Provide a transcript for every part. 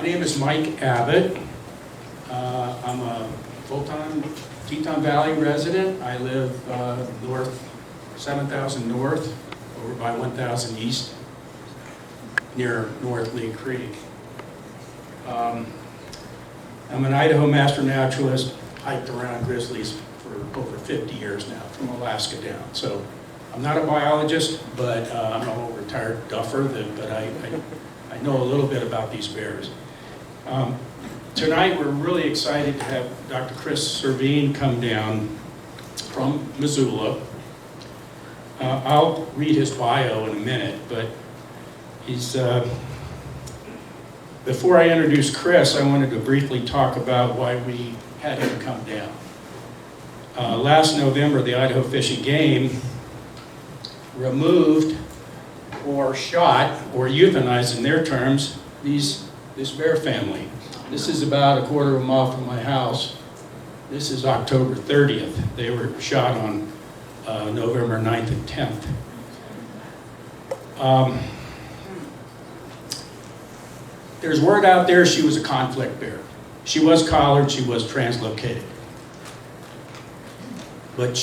name is Mike Abbott. I'm a full-time Teton Valley resident. I live north, 7,000 north, over by 1,000 east, near North Lee Creek. I'm an Idaho master naturalist, hiked around grizzlies for over 50 years now, from Alaska down. So I'm not a biologist, but I'm a retired duffer, but I know a little bit about these bears. Tonight we're really excited to have Dr. Chris Servheen come down from Missoula. I'll read his bio in a minute, but he's, before I introduce Chris, I wanted to briefly talk about why we had him come down. Last November, the Idaho Fish and Game removed or shot or euthanized, in their terms, this bear family. This is about a quarter of a mile from my house. This is October 30th. They were shot on November 9th and 10th. There's word out there she was a conflict bear. She was collared, she was translocated. But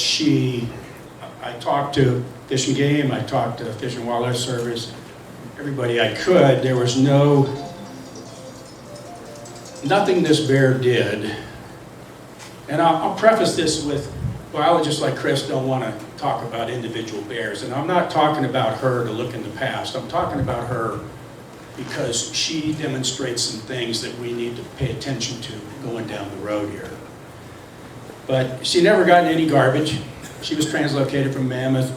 I talked to Fish and Game, I talked to Fish and Wildlife Service, everybody I could. There was nothing this bear did. And I'll preface this with, biologists like Chris don't want to talk about individual bears. And I'm not talking about her to look in the past. I'm talking about her because she demonstrates some things that we need to pay attention to going down the road here. But she never got in any garbage. She was translocated from Mammoth,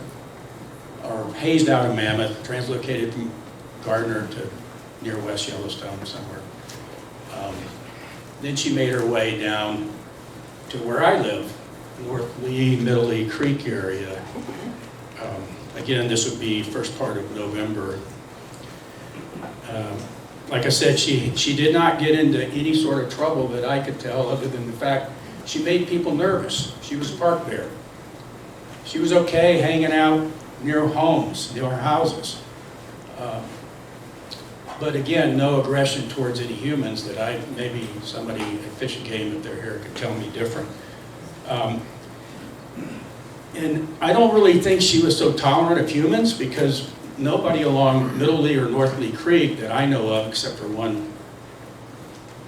or hazed out of Mammoth, translocated from Gardner to near West Yellowstone somewhere. Then she made her way down to where I live, North Lee, Middle Lee Creek area. Again, this would be first part of November. Like I said, she did not get into any sort of trouble that I could tell, other than the fact she made people nervous. She was a park bear. She was okay hanging out near homes, near our houses. But again, no aggression towards any humans that maybe somebody at Fish and Game, if they're here, could tell me different. And I don't really think she was so tolerant of humans, because nobody along Middle Lee or North Lee Creek that I know of, except for one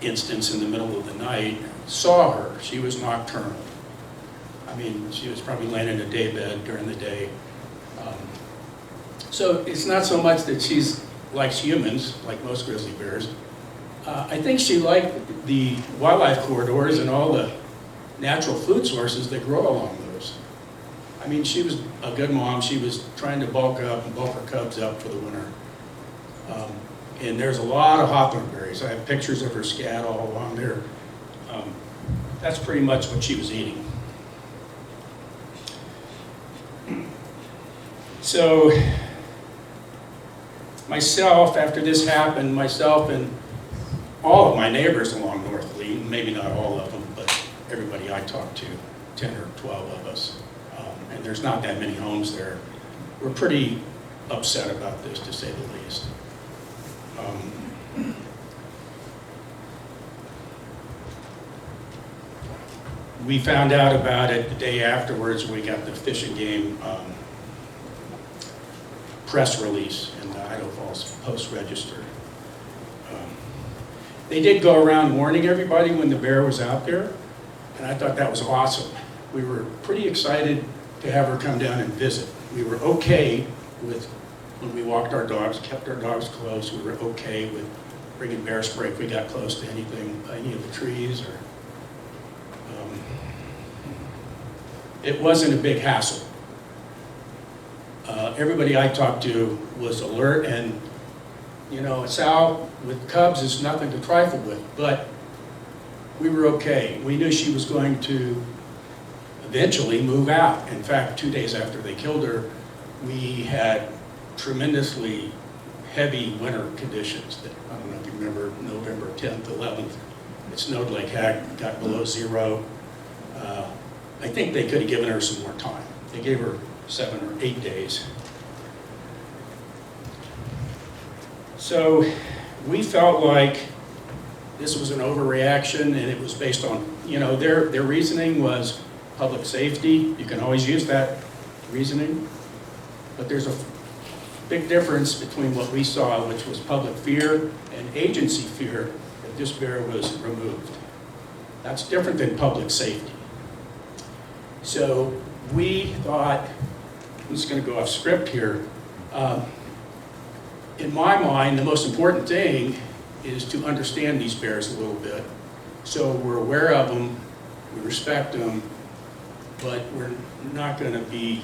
instance in the middle of the night, saw her. She was nocturnal. I mean, she was probably laying in a daybed during the day. So it's not so much that she likes humans, like most grizzly bears. I think she liked the wildlife corridors and all the natural food sources that grow along those. I mean, she was a good mom. She was trying to bulk up and bulk her cubs up for the winter. And there's a lot of hawthorn berries. I have pictures of her scat all along there. That's pretty much what she was eating. So myself, after this happened, myself and all of my neighbors along North Lee, maybe not all of them, but everybody I talked to, 10 or 12 of us, and there's not that many homes there, we're pretty upset about this, to say the least. We found out about it the day afterwards. We got the Fish and Game press release in the Idaho Falls Post-Register. They did go around warning everybody when the bear was out there, and I thought that was awesome. We were pretty excited to have her come down and visit. We were okay with, when we walked our dogs, kept our dogs close, we were okay with bringing bear spray if we got close to anything, any of the trees, or it wasn't a big hassle. Everybody I talked to was alert, and you know, a sow with cubs is nothing to trifle with, but we were okay. We knew she was going to eventually move out. In fact, 2 days after they killed her, we had tremendously heavy winter conditions. I don't know if you remember November 10th, 11th. It snowed like heck, got below zero. I think they could have given her some more time. They gave her 7 or 8 days. So we felt like this was an overreaction, and it was based on, their reasoning was public safety. You can always use that reasoning, but there's a big difference between what we saw, which was public fear, and agency fear that this bear was removed. That's different than public safety. So we thought, I'm just going to go off script here. In my mind, the most important thing is to understand these bears a little bit. So we're aware of them, we respect them, but we're not going to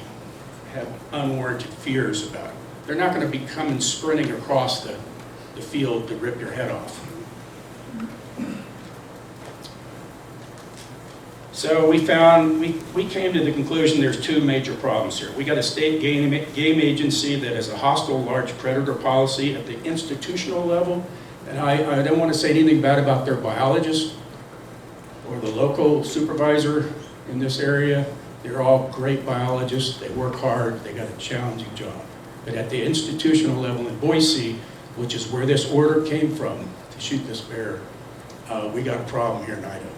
have unwarranted fears about them. They're not going to be coming sprinting across the field to rip your head off. So we came to the conclusion there's two major problems here. We got a state game agency that has a hostile large predator policy at the institutional level, and I don't want to say anything bad about their biologist or the local supervisor in this area. They're all great biologists, they work hard, they got a challenging job. But at the institutional level in Boise, which is where this order came from to shoot this bear, we got a problem here in Idaho.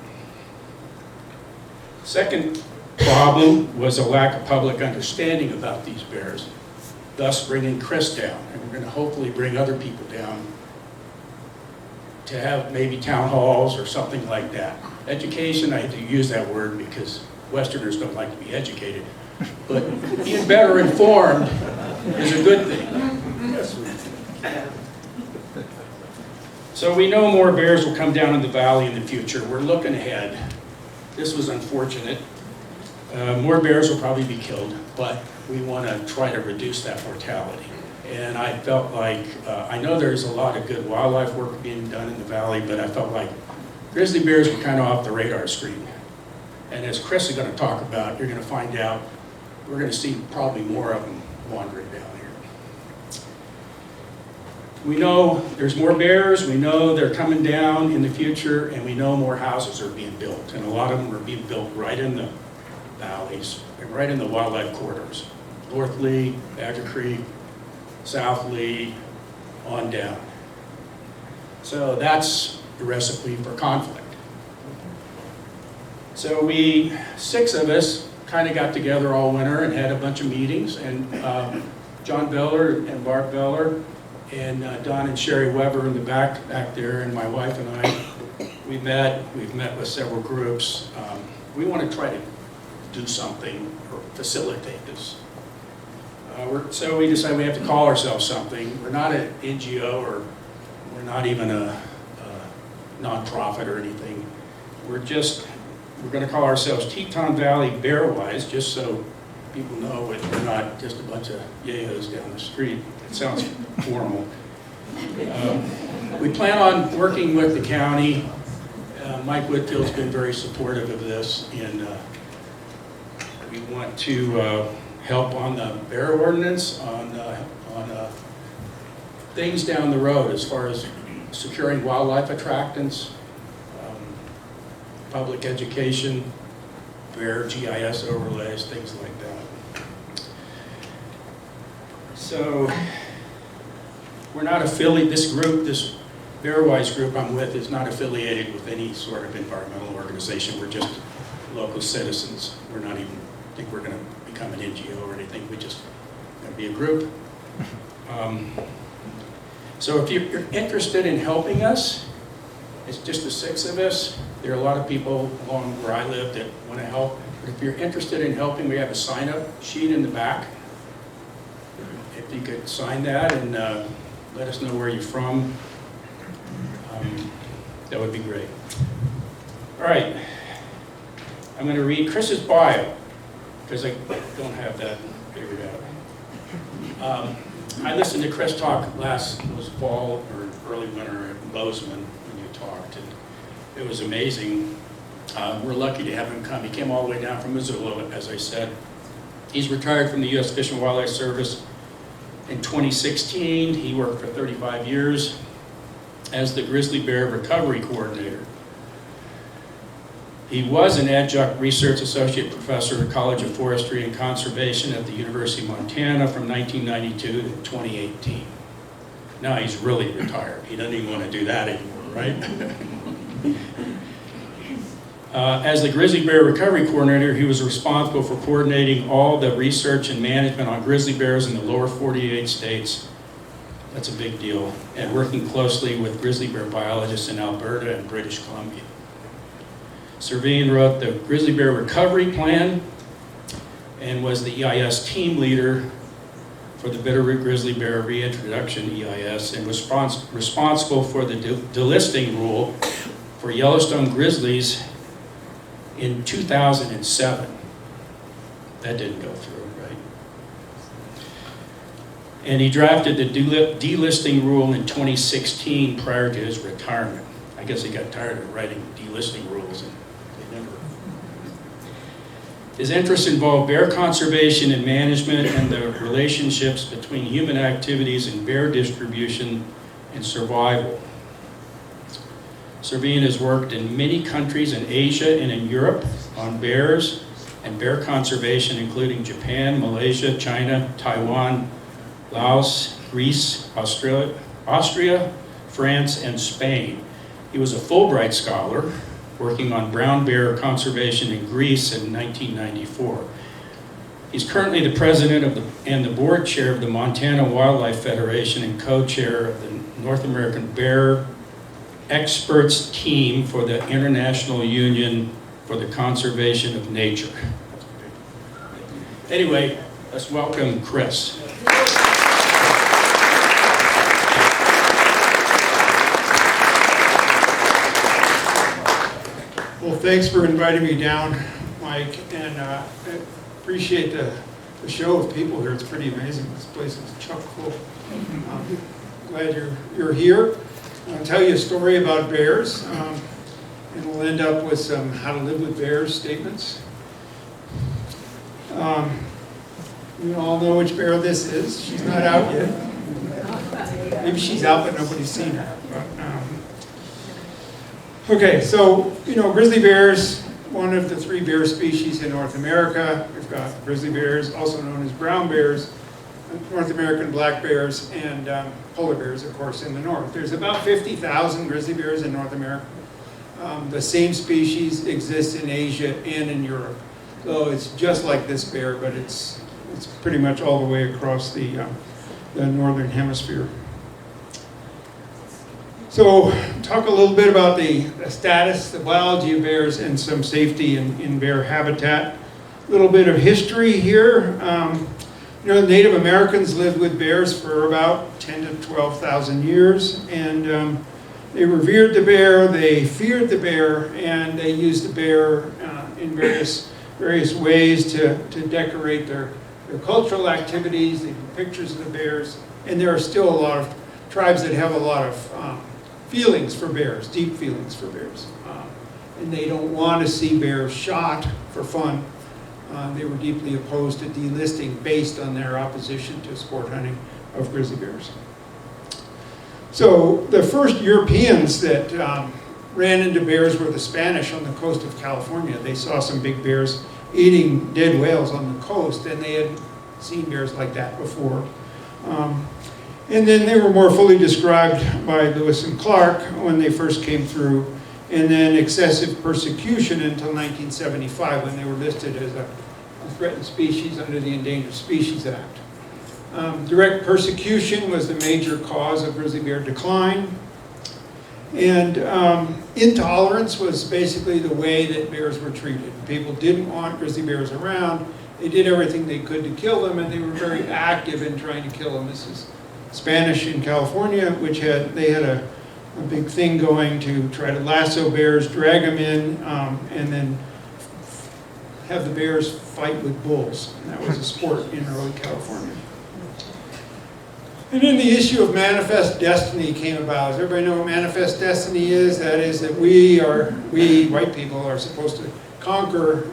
Second problem was a lack of public understanding about these bears, thus bringing Chris down. And we're going to hopefully bring other people down to have maybe town halls or something like that. Education, I hate to use that word because Westerners don't like to be educated, but being better informed is a good thing. So we know more bears will come down in the valley in the future. We're looking ahead. This was unfortunate. More bears will probably be killed, but we want to try to reduce that mortality. And I felt like, I know there's a lot of good wildlife work being done in the valley, but I felt like grizzly bears were kind of off the radar screen. And as Chris is going to talk about, you're going to find out, we're going to see probably more of them wandering down here. We know there's more bears, we know they're coming down in the future, and we know more houses are being built. And a lot of them are being built right in the valleys, and right in the wildlife corridors. North Lee, Badger Creek, South Lee, on down. So that's the recipe for conflict. So six of us kind of got together all winter and had a bunch of meetings, and John Beller and Bart Beller and Don and Sherry Weber in the back there, and my wife and I, we've met with several groups. We want to try to do something or facilitate this. So we decided we have to call ourselves something. We're not an NGO, or we're not even a nonprofit or anything. We're going to call ourselves Teton Valley Bearwise, just so people know we're not just a bunch of yayos down the street. It sounds formal. We plan on working with the county. Mike Whitfield's been very supportive of this, and we want to help on the bear ordinance, on things down the road as far as securing wildlife attractants, public education, bear GIS overlays, things like that. So we're not affiliated, this Bearwise group I'm with is not affiliated with any sort of environmental organization. We're just local citizens. We're not even think we're going to become an NGO or anything. We just going to be a group. So if you're interested in helping us, it's just the six of us. There are a lot of people along where I live that want to help. But if you're interested in helping, we have a sign-up sheet in the back. If you could sign that and let us know where you're from, that would be great. All right, I'm going to read Chris's bio, because I don't have that figured out. I listened to Chris talk last fall or early winter at Bozeman when you talked, and it was amazing. We're lucky to have him come. He came all the way down from Missoula, as I said. He's retired from the U.S. Fish and Wildlife Service in 2016. He worked for 35 years as the grizzly bear recovery coordinator. He was an adjunct research associate professor at the College of Forestry and Conservation at the University of Montana from 1992 to 2018. Now he's really retired. He doesn't even want to do that anymore, right? As the grizzly bear recovery coordinator, he was responsible for coordinating all the research and management on grizzly bears in the lower 48 states. That's a big deal. And working closely with grizzly bear biologists in Alberta and British Columbia. Servheen wrote the grizzly bear recovery plan and was the EIS team leader for the Bitterroot Grizzly Bear Reintroduction EIS, and was responsible for the delisting rule for Yellowstone grizzlies in 2007. That didn't go through, right? And he drafted the delisting rule in 2016 prior to his retirement. I guess he got tired of writing delisting rules, and they never. His interests involve bear conservation and management and the relationships between human activities and bear distribution and survival. Servheen has worked in many countries in Asia and in Europe on bears and bear conservation, including Japan, Malaysia, China, Taiwan, Laos, Greece, Austria, France, and Spain. He was a Fulbright scholar working on brown bear conservation in Greece in 1994. He's currently the president and the board chair of the Montana Wildlife Federation and co-chair of the North American Bear Experts Team for the International Union for the Conservation of Nature. Anyway, let's welcome Chris. Well, thanks for inviting me down, Mike, and I appreciate the show of people here. It's pretty amazing. This place is chock full. Glad you're here. I'll tell you a story about bears, and we'll end up with some how to live with bears statements. You all know which bear this is. She's not out yet. Maybe she's out, but nobody's seen her. Okay, so, grizzly bears, one of the 3 bear species in North America. We've got grizzly bears, also known as brown bears, North American black bears, and polar bears, of course, in the north. There's about 50,000 grizzly bears in North America. The same species exists in Asia and in Europe. So it's just like this bear, but it's pretty much all the way across the northern hemisphere. So talk a little bit about the status, the biology of bears, and some safety in bear habitat. A little bit of history here. The Native Americans lived with bears for about 10 to 12,000 years, and they revered the bear, they feared the bear, and they used the bear in various ways to decorate their cultural activities. They do pictures of the bears, and there are still a lot of tribes that have a lot of feelings for bears, deep feelings for bears. And they don't want to see bears shot for fun. They were deeply opposed to delisting based on their opposition to sport hunting of grizzly bears. So the first Europeans that ran into bears were the Spanish on the coast of California. They saw some big bears eating dead whales on the coast, and they had seen bears like that before. And then they were more fully described by Lewis and Clark when they first came through, and then excessive persecution until 1975 when they were listed as a threatened species under the Endangered Species Act. Direct persecution was the major cause of grizzly bear decline, and intolerance was basically the way that bears were treated. People didn't want grizzly bears around. They did everything they could to kill them, and they were very active in trying to kill them. This is Spanish in California, which they had a big thing going to try to lasso bears, drag them in, and then have the bears fight with bulls. And that was a sport in early California. And then the issue of manifest destiny came about. Does everybody know what manifest destiny is? That is that we white people are supposed to conquer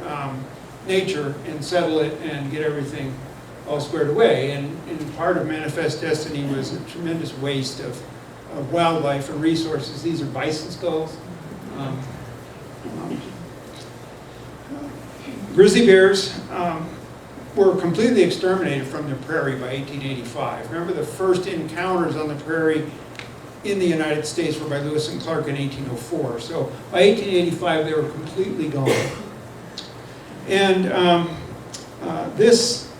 nature and settle it and get everything all squared away. And part of manifest destiny was a tremendous waste of wildlife and resources. These are bison skulls. Grizzly bears were completely exterminated from the prairie by 1885. Remember the first encounters on the prairie in the United States were by Lewis and Clark in 1804. So by 1885, they were completely gone. And this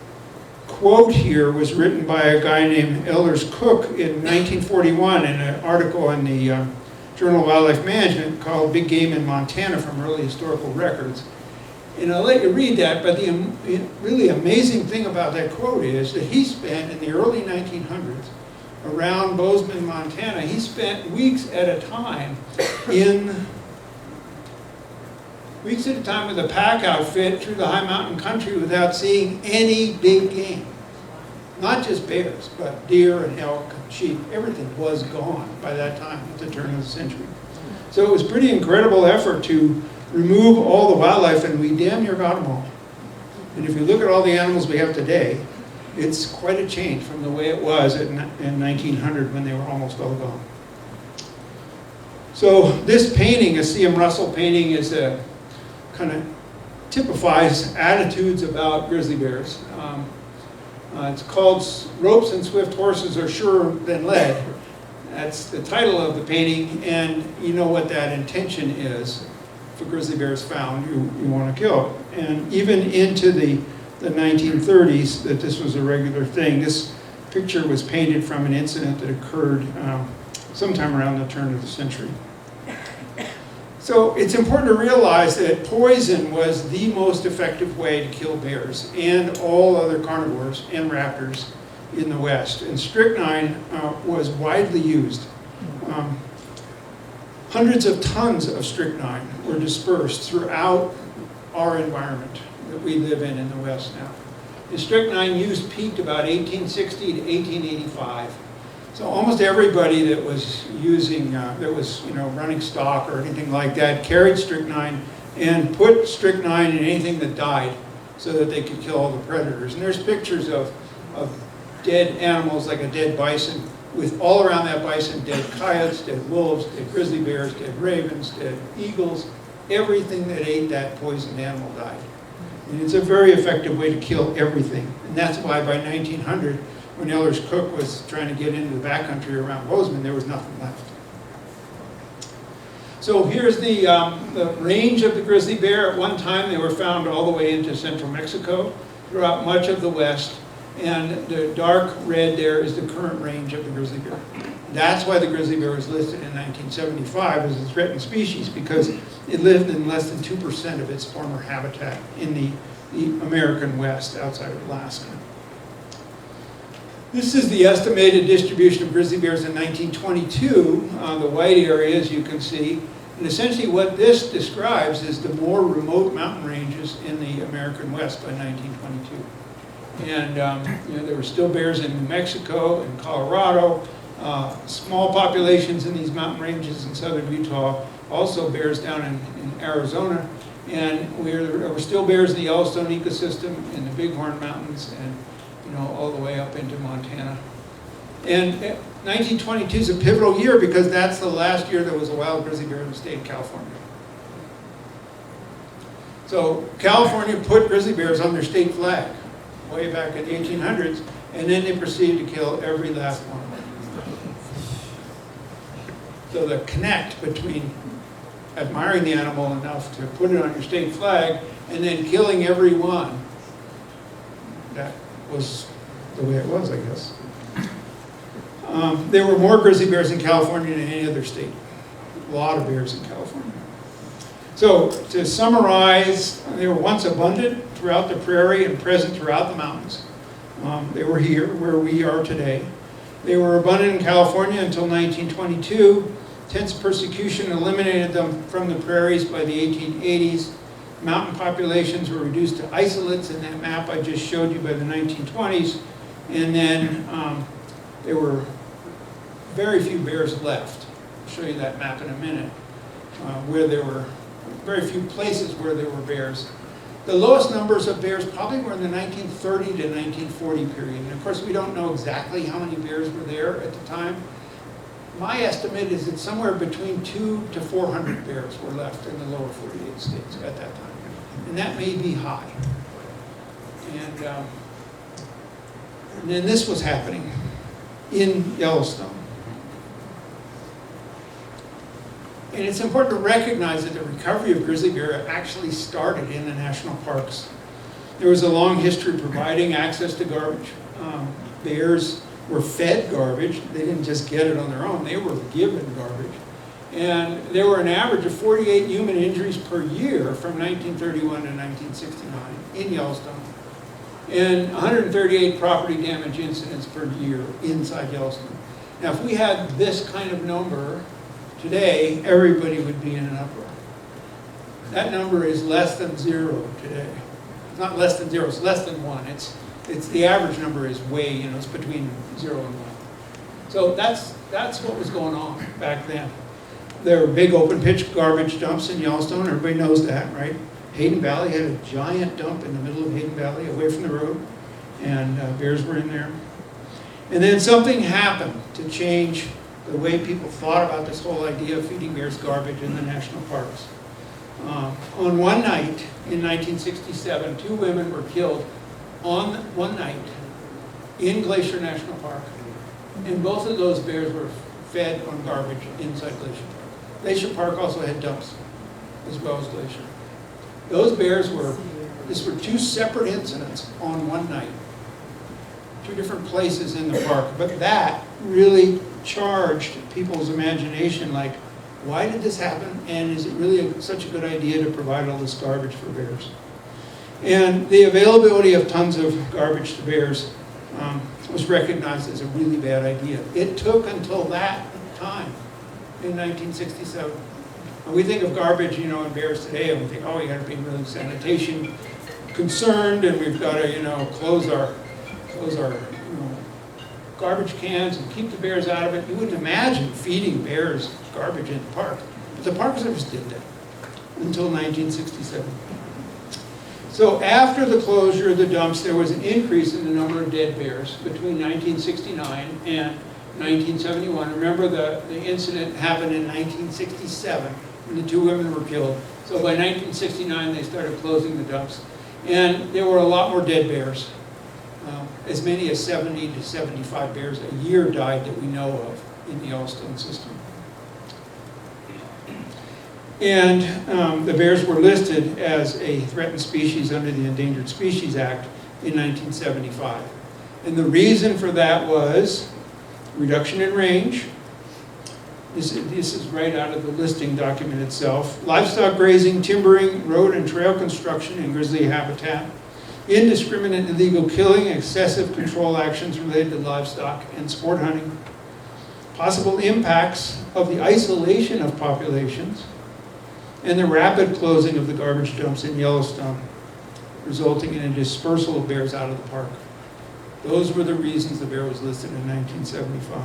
quote here was written by a guy named Elders Cook in 1941 in an article in the Journal of Wildlife Management called Big Game in Montana from Early Historical Records. And I'll let you read that, but the really amazing thing about that quote is that he spent in the early 1900s around Bozeman, Montana, he spent weeks at a time with a pack outfit through the high mountain country without seeing any big game. Not just bears, but deer and elk and sheep. Everything was gone by that time at the turn of the century. So it was a pretty incredible effort to remove all the wildlife, and we damn near got them all. And if you look at all the animals we have today, it's quite a change from the way it was in 1900 when they were almost all gone. So this painting, a C.M. Russell painting, is a kind of typifies attitudes about grizzly bears. It's called Ropes and Swift Horses Are Surer Than Lead. That's the title of the painting, and you know what that intention is. If a grizzly bear is found, you want to kill it. And even into the 1930s, that this was a regular thing. This picture was painted from an incident that occurred sometime around the turn of the century. So it's important to realize that poison was the most effective way to kill bears and all other carnivores and raptors in the West. And strychnine was widely used. Hundreds of tons of strychnine were dispersed throughout our environment that we live in the West now. The strychnine use peaked about 1860 to 1885. So almost everybody that was using, that was running stock or anything like that, carried strychnine and put strychnine in anything that died so that they could kill all the predators. And there's pictures of dead animals like a dead bison, with all around that bison dead coyotes, dead wolves, dead grizzly bears, dead ravens, dead eagles. Everything that ate that poisoned animal died. And it's a very effective way to kill everything. And that's why by 1900, when Elders Cook was trying to get into the backcountry around Bozeman, there was nothing left. So here's the range of the grizzly bear. At one time, they were found all the way into central Mexico, throughout much of the West. And the dark red there is the current range of the grizzly bear. That's why the grizzly bear was listed in 1975 as a threatened species, because it lived in less than 2% of its former habitat in the American West, outside of Alaska. This is the estimated distribution of grizzly bears in 1922, the white areas you can see. And essentially what this describes is the more remote mountain ranges in the American West by 1922. And there were still bears in New Mexico and Colorado, small populations in these mountain ranges in southern Utah, also bears down in Arizona, and there were still bears in the Yellowstone ecosystem in the Bighorn Mountains, and all the way up into Montana. And 1922 is a pivotal year because that's the last year there was a wild grizzly bear in the state of California. So California put grizzly bears on their state flag way back in the 1800s, and then they proceeded to kill every last one of them. So the connect between admiring the animal enough to put it on your state flag and then killing every one, that was the way it was, I guess. There were more grizzly bears in California than any other state. A lot of bears in California. So to summarize, they were once abundant throughout the prairie and present throughout the mountains. They were here where we are today. They were abundant in California until 1922. Intense persecution eliminated them from the prairies by the 1880s. Mountain populations were reduced to isolates in that map I just showed you by the 1920s. And then there were very few bears left. I'll show you that map in a minute, where there were very few places where there were bears. The lowest numbers of bears probably were in the 1930 to 1940 period. And of course, we don't know exactly how many bears were there at the time. My estimate is that somewhere between 200 to 400 bears were left in the lower 48 states at that time. And that may be high. And then this was happening in Yellowstone. And it's important to recognize that the recovery of grizzly bear actually started in the national parks. There was a long history of providing access to garbage. Bears were fed garbage. They didn't just get it on their own. They were given garbage. And there were an average of 48 human injuries per year from 1931 to 1969 in Yellowstone. And 138 property damage incidents per year inside Yellowstone. Now, if we had this kind of number today, everybody would be in an uproar. That number is less than 0 today. It's not less than 0, it's less than 1. It's the average number is way, it's between 0 and 1. So that's what was going on back then. There were big open pitch garbage dumps in Yellowstone. Everybody knows that, right? Hayden Valley had a giant dump in the middle of Hayden Valley, away from the road, and bears were in there. And then something happened to change the way people thought about this whole idea of feeding bears garbage in the national parks. On one night in 1967, 2 women were killed on one night in Glacier National Park. And both of those bears were fed on garbage inside Glacier Park. Glacier Park also had dumps, as well as Glacier. Those bears these were 2 separate incidents on one night. 2 different places in the park. But that really charged people's imagination, like, why did this happen? And is it really such a good idea to provide all this garbage for bears? And the availability of tons of garbage to bears was recognized as a really bad idea. It took until that time, in 1967. And we think of garbage, in bears today, and we think, oh, we got to be really sanitation concerned, and we've got to, close our garbage cans and keep the bears out of it. You wouldn't imagine feeding bears garbage in the park. But the Park Service did that until 1967. So after the closure of the dumps, there was an increase in the number of dead bears between 1969 and 1971. Remember, the incident happened in 1967 when the 2 women were killed. So by 1969, they started closing the dumps. And there were a lot more dead bears. As many as 70 to 75 bears a year died that we know of in the Yellowstone system. And the bears were listed as a threatened species under the Endangered Species Act in 1975. And the reason for that was reduction in range. This is right out of the listing document itself. Livestock grazing, timbering, road and trail construction in grizzly habitat, indiscriminate illegal killing, excessive control actions related to livestock and sport hunting, possible impacts of the isolation of populations, and the rapid closing of the garbage dumps in Yellowstone, resulting in a dispersal of bears out of the park. Those were the reasons the bear was listed in 1975.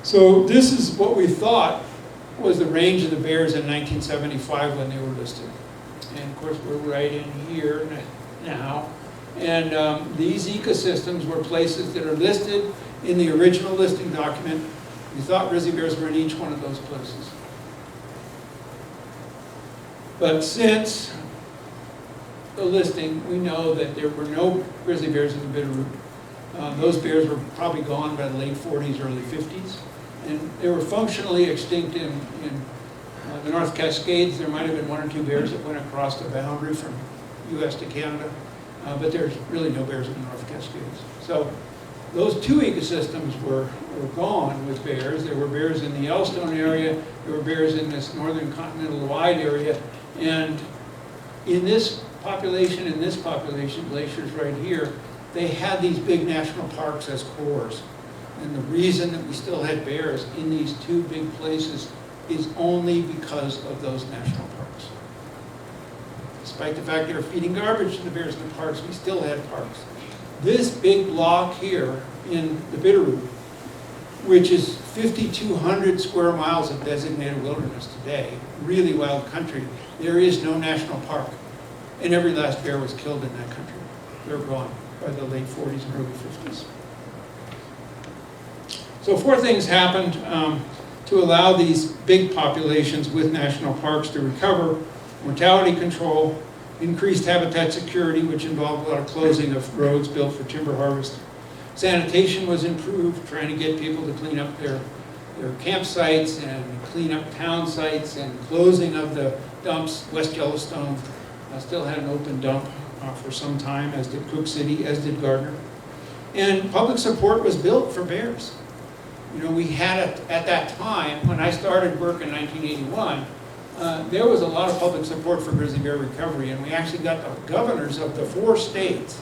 So this is what we thought was the range of the bears in 1975 when they were listed. And of course, we're right in here now. And these ecosystems were places that are listed in the original listing document. We thought grizzly bears were in each one of those places. But since the listing, we know that there were no grizzly bears in the Bitterroot. Those bears were probably gone by the late 40s, early 50s. And they were functionally extinct in the North Cascades. There might have been 1 or 2 bears that went across the boundary from US to Canada, but there's really no bears in the North Cascades. So those 2 ecosystems were gone with bears. There were bears in the Yellowstone area, there were bears in this northern continental divide area, and in this population, glaciers right here, they had these big national parks as cores. And the reason that we still had bears in these 2 big places is only because of those national parks. Despite the fact they were feeding garbage to the bears in the parks, we still had parks. This big block here in the Bitterroot, which is 5,200 square miles of designated wilderness today, really wild country, there is no national park. And every last bear was killed in that country. They're gone by the late 40s and early 50s. So 4 things happened to allow these big populations with national parks to recover: mortality control, increased habitat security, which involved a lot of closing of roads built for timber harvest. Sanitation was improved, trying to get people to clean up their There are campsites and clean up town sites and closing of the dumps. West Yellowstone still had an open dump for some time, as did Cook City, as did Gardner. And public support was built for bears. You know, we had at that time, when I started work in 1981, there was a lot of public support for grizzly bear recovery, and we actually got the governors of the 4 states,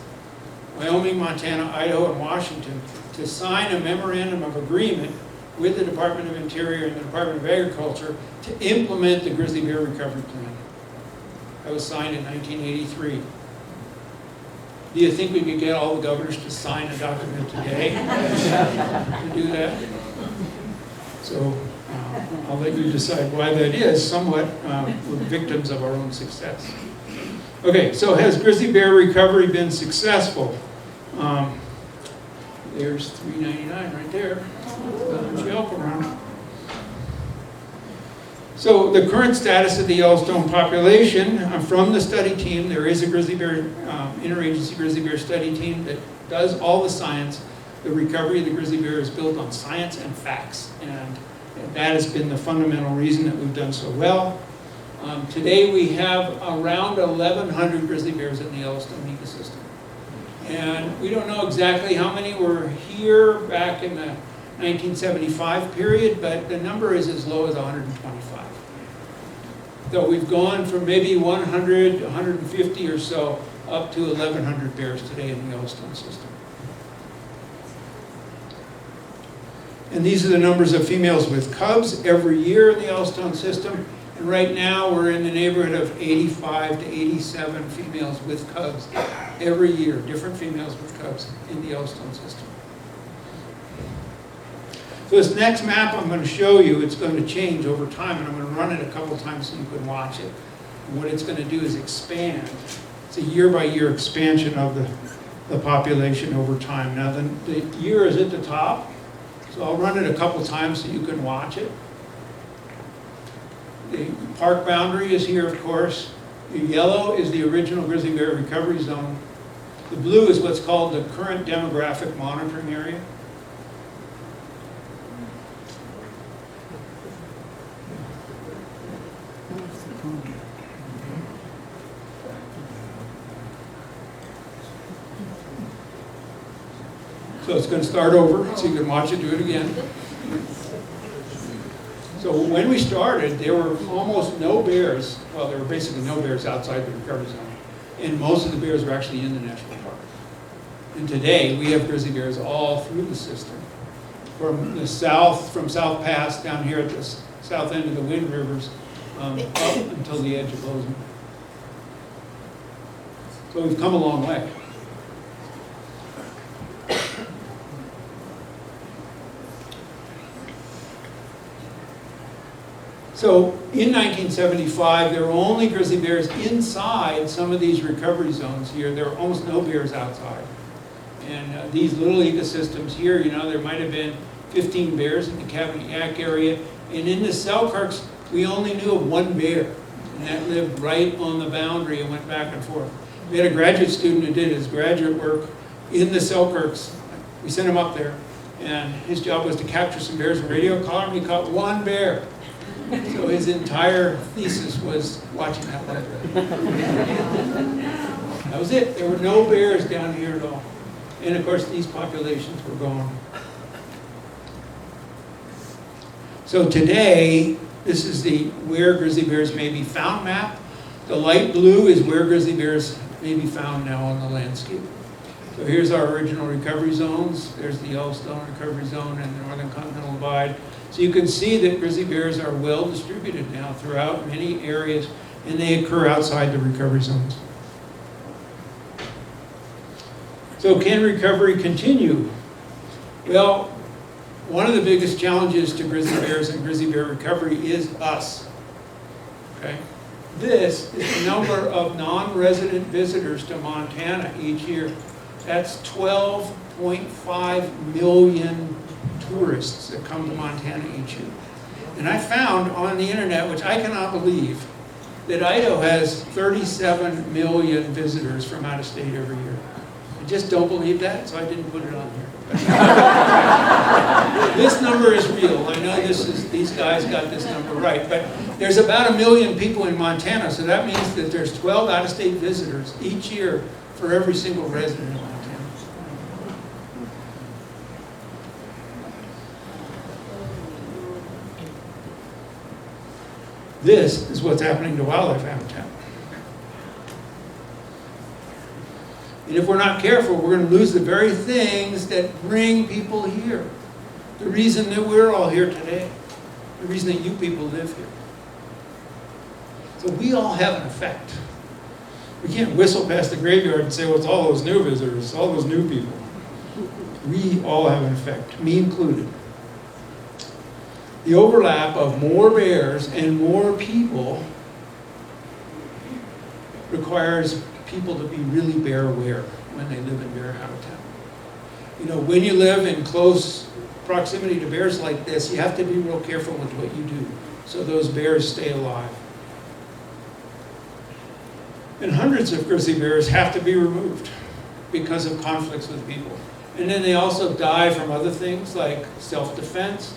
Wyoming, Montana, Idaho, and Washington, to sign a memorandum of agreement with the Department of Interior and the Department of Agriculture to implement the grizzly bear recovery plan. That was signed in 1983. Do you think we could get all the governors to sign a document today to do that? So I'll let you decide why that is. Somewhat we're victims of our own success. Okay, so has grizzly bear recovery been successful? There's $3.99 right there. There's help around. So the current status of the Yellowstone population, from the study team, there is a grizzly bear, interagency grizzly bear study team that does all the science. The recovery of the grizzly bear is built on science and facts, and that has been the fundamental reason that we've done so well. Today we have around 1,100 grizzly bears in the Yellowstone ecosystem. And we don't know exactly how many were here back in the 1975 period, but the number is as low as 125. So we've gone from maybe 100, 150 or so up to 1,100 bears today in the Yellowstone system. And these are the numbers of females with cubs every year in the Yellowstone system. And right now we're in the neighborhood of 85 to 87 females with cubs every year, different females with cubs in the Yellowstone system. So this next map I'm going to show you, it's going to change over time, and I'm going to run it a couple times so you can watch it. And what it's going to do is expand. It's a year-by-year expansion of the population over time. Now the year is at the top, so I'll run it a couple times so you can watch it. The park boundary is here, of course. The yellow is the original grizzly bear recovery zone. The blue is what's called the current demographic monitoring area. So it's going to start over, so you can watch it do it again. So when we started, there were almost no bears. Well, there were basically no bears outside the recovery zone. And most of the bears were actually in the national park. And today, we have grizzly bears all through the system. From the south, from South Pass down here at the south end of the Wind Rivers, up until the edge of Bozeman. So we've come a long way. So in 1975, there were only grizzly bears inside some of these recovery zones here. There were almost no bears outside. And these little ecosystems here, you know, there might have been 15 bears in the Cabinet area. And in the Selkirks, we only knew of 1 bear. And that lived right on the boundary and went back and forth. We had a graduate student who did his graduate work in the Selkirks. We sent him up there. And his job was to capture some bears with radio collar, and he caught 1 bear. So his entire thesis was watching that one bear. That was it. There were no bears down here at all. And of course, these populations were gone. So today, this is the where grizzly bears may be found map. The light blue is where grizzly bears may be found now on the landscape. So here's our original recovery zones. There's the Yellowstone Recovery Zone and the Northern Continental Divide. So you can see that grizzly bears are well distributed now throughout many areas, and they occur outside the recovery zones. So can recovery continue? Well, one of the biggest challenges to grizzly bears and grizzly bear recovery is us. Okay? This is the number of non-resident visitors to Montana each year. That's 12.5 million tourists that come to Montana each year. And I found on the internet, which I cannot believe, that Idaho has 37 million visitors from out of state every year. just don't believe that, so I didn't put it on here. This number is real. I know these guys got this number right, but there's about 1 million people in Montana, so that means that there's 12 out-of-state visitors each year for every single resident in Montana. This is what's happening to wildlife habitat. And if we're not careful, we're going to lose the very things that bring people here. The reason that we're all here today. The reason that you people live here. So we all have an effect. We can't whistle past the graveyard and say, well, it's all those new visitors, all those new people. We all have an effect, me included. The overlap of more bears and more people requires people to be really bear aware when they live in bear habitat. You know, when you live in close proximity to bears like this, you have to be real careful with what you do so those bears stay alive. And hundreds of grizzly bears have to be removed because of conflicts with people. And then they also die from other things like self-defense,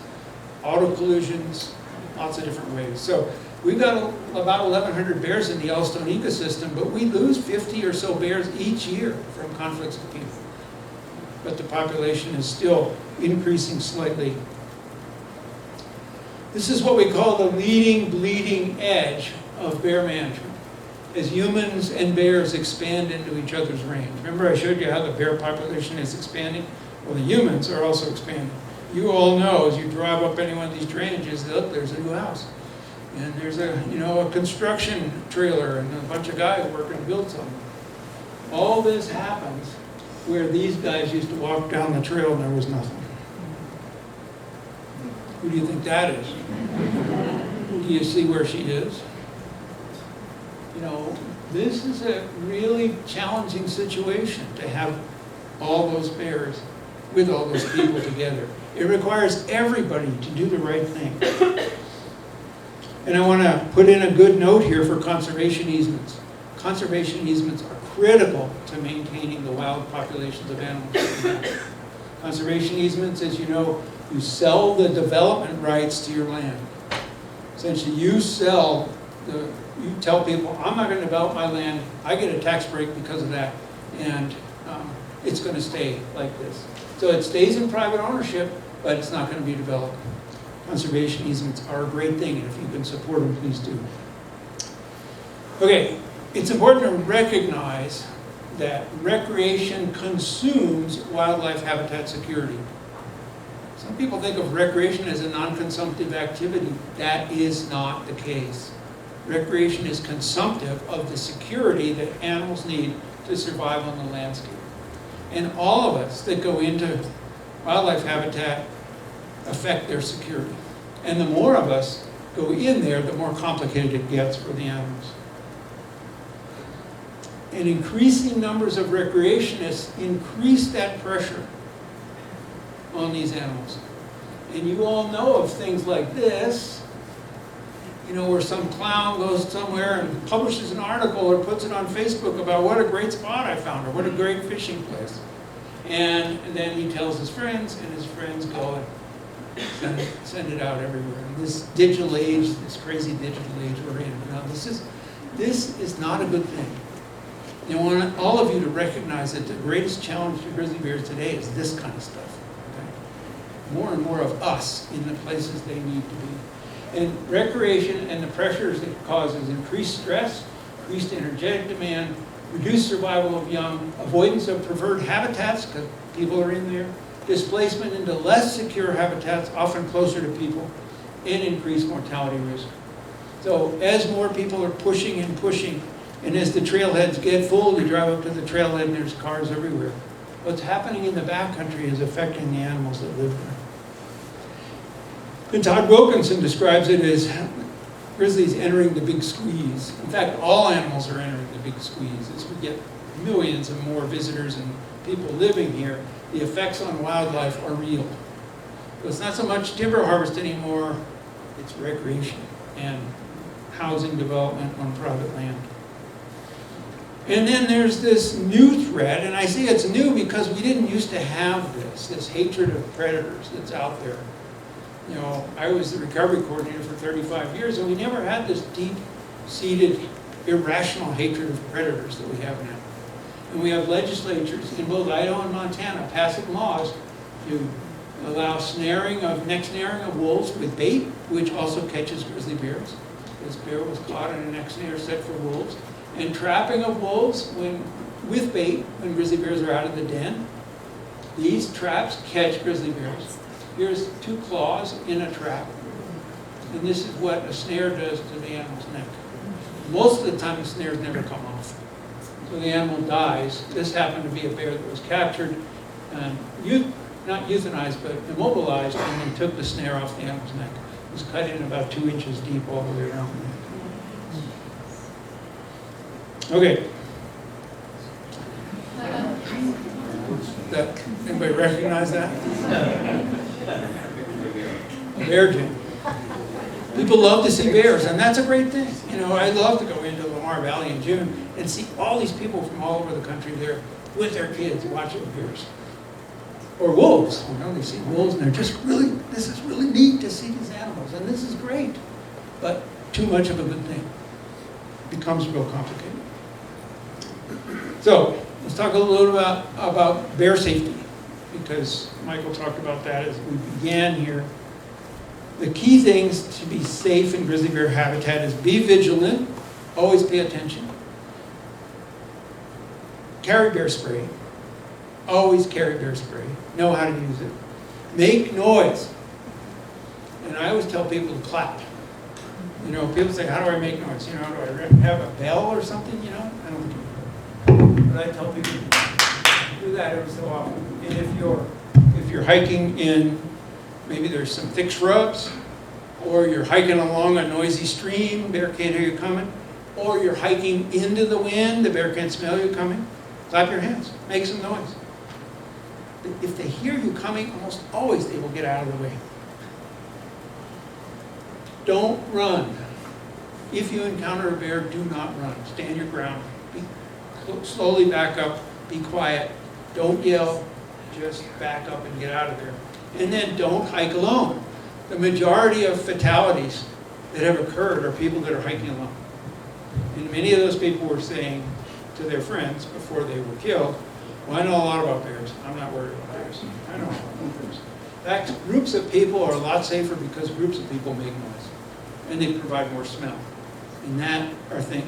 auto collisions, lots of different ways. So we've got about 1,100 bears in the Yellowstone ecosystem, but we lose 50 or so bears each year from conflicts with people. But the population is still increasing slightly. This is what we call the leading, bleeding edge of bear management. As humans and bears expand into each other's range. Remember I showed you how the bear population is expanding? Well, the humans are also expanding. You all know as you drive up any one of these drainages, look, there's a new house. And there's a construction trailer and a bunch of guys working to build something. All this happens where these guys used to walk down the trail and there was nothing. Who do you think that is? Do you see where she is? You know, this is a really challenging situation to have all those bears with all those people together. It requires everybody to do the right thing. And I want to put in a good note here for conservation easements. Conservation easements are critical to maintaining the wild populations of animals. Conservation easements, as you know, you sell the development rights to your land. Essentially, you tell people, I'm not going to develop my land, I get a tax break because of that, and it's going to stay like this. So it stays in private ownership, but it's not going to be developed. Conservation easements are a great thing, and if you can support them, please do. Okay, it's important to recognize that recreation consumes wildlife habitat security. Some people think of recreation as a non-consumptive activity. That is not the case. Recreation is consumptive of the security that animals need to survive on the landscape. And all of us that go into wildlife habitat affect their security. And the more of us go in there, the more complicated it gets for the animals. And increasing numbers of recreationists increase that pressure on these animals. And you all know of things like this, you know, where some clown goes somewhere and publishes an article or puts it on Facebook about what a great spot I found or what a great fishing place. And then he tells his friends, and his friends go and send it out everywhere. And this digital age, this crazy digital age we're in, you know, this is not a good thing. I want all of you to recognize that the greatest challenge to grizzly bears today is this kind of stuff. Okay? More and more of us in the places they need to be. And recreation and the pressures it causes increased stress, increased energetic demand, reduced survival of young, avoidance of preferred habitats because people are in there, displacement into less secure habitats, often closer to people, and increased mortality risk. So as more people are pushing and pushing, and as the trailheads get full, you drive up to the trailhead and there's cars everywhere. What's happening in the backcountry is affecting the animals that live there. And Todd Wilkinson describes it as grizzlies entering the big squeeze. In fact, all animals are entering the big squeeze. As we get millions and more visitors and people living here, the effects on wildlife are real. So it's not so much timber harvest anymore, it's recreation and housing development on private land. And then there's this new threat, and I say it's new because we didn't used to have this hatred of predators that's out there. You know, I was the recovery coordinator for 35 years, and we never had this deep-seated, irrational hatred of predators that we have now. And we have legislatures in both Idaho and Montana passing laws to allow neck snaring of wolves with bait, which also catches grizzly bears. This bear was caught in a neck snare set for wolves. And trapping of wolves with bait when grizzly bears are out of the den. These traps catch grizzly bears. Here's 2 claws in a trap. And this is what a snare does to the animal's neck. Most of the time the snares never come off. So the animal dies. This happened to be a bear that was captured, and not euthanized, but immobilized, and then took the snare off the animal's neck. It was cut in about 2 inches deep all the way around the neck. Okay. Anybody recognize that? A bear jam. People love to see bears, and that's a great thing. You know, I love to go into Lamar Valley in June and see all these people from all over the country there with their kids watching bears. Or wolves. You know, they see wolves and they're just really, this is really neat to see these animals, and this is great. But too much of a good thing. It becomes real complicated. So, let's talk a little about bear safety, because Michael talked about that as we began here. The key things to be safe in grizzly bear habitat is be vigilant, always pay attention. Carry bear spray. Always carry bear spray. Know how to use it. Make noise. And I always tell people to clap. You know, people say, how do I make noise? You know, do I have a bell or something? You know, I don't do that. But I tell people to do that every so often. And if you're hiking in, maybe there's some thick shrubs, or you're hiking along a noisy stream, bear can't hear you coming, or you're hiking into the wind, the bear can't smell you coming, clap your hands, make some noise. If they hear you coming, almost always they will get out of the way. Don't run. If you encounter a bear, do not run. Stand your ground. Slowly back up. Be quiet. Don't yell. Just back up and get out of there. And then don't hike alone. The majority of fatalities that have occurred are people that are hiking alone. And many of those people were saying to their friends before they were killed, well, I know a lot about bears. I'm not worried about bears. I know about bears. In fact, groups of people are a lot safer because groups of people make noise. And they provide more smell. And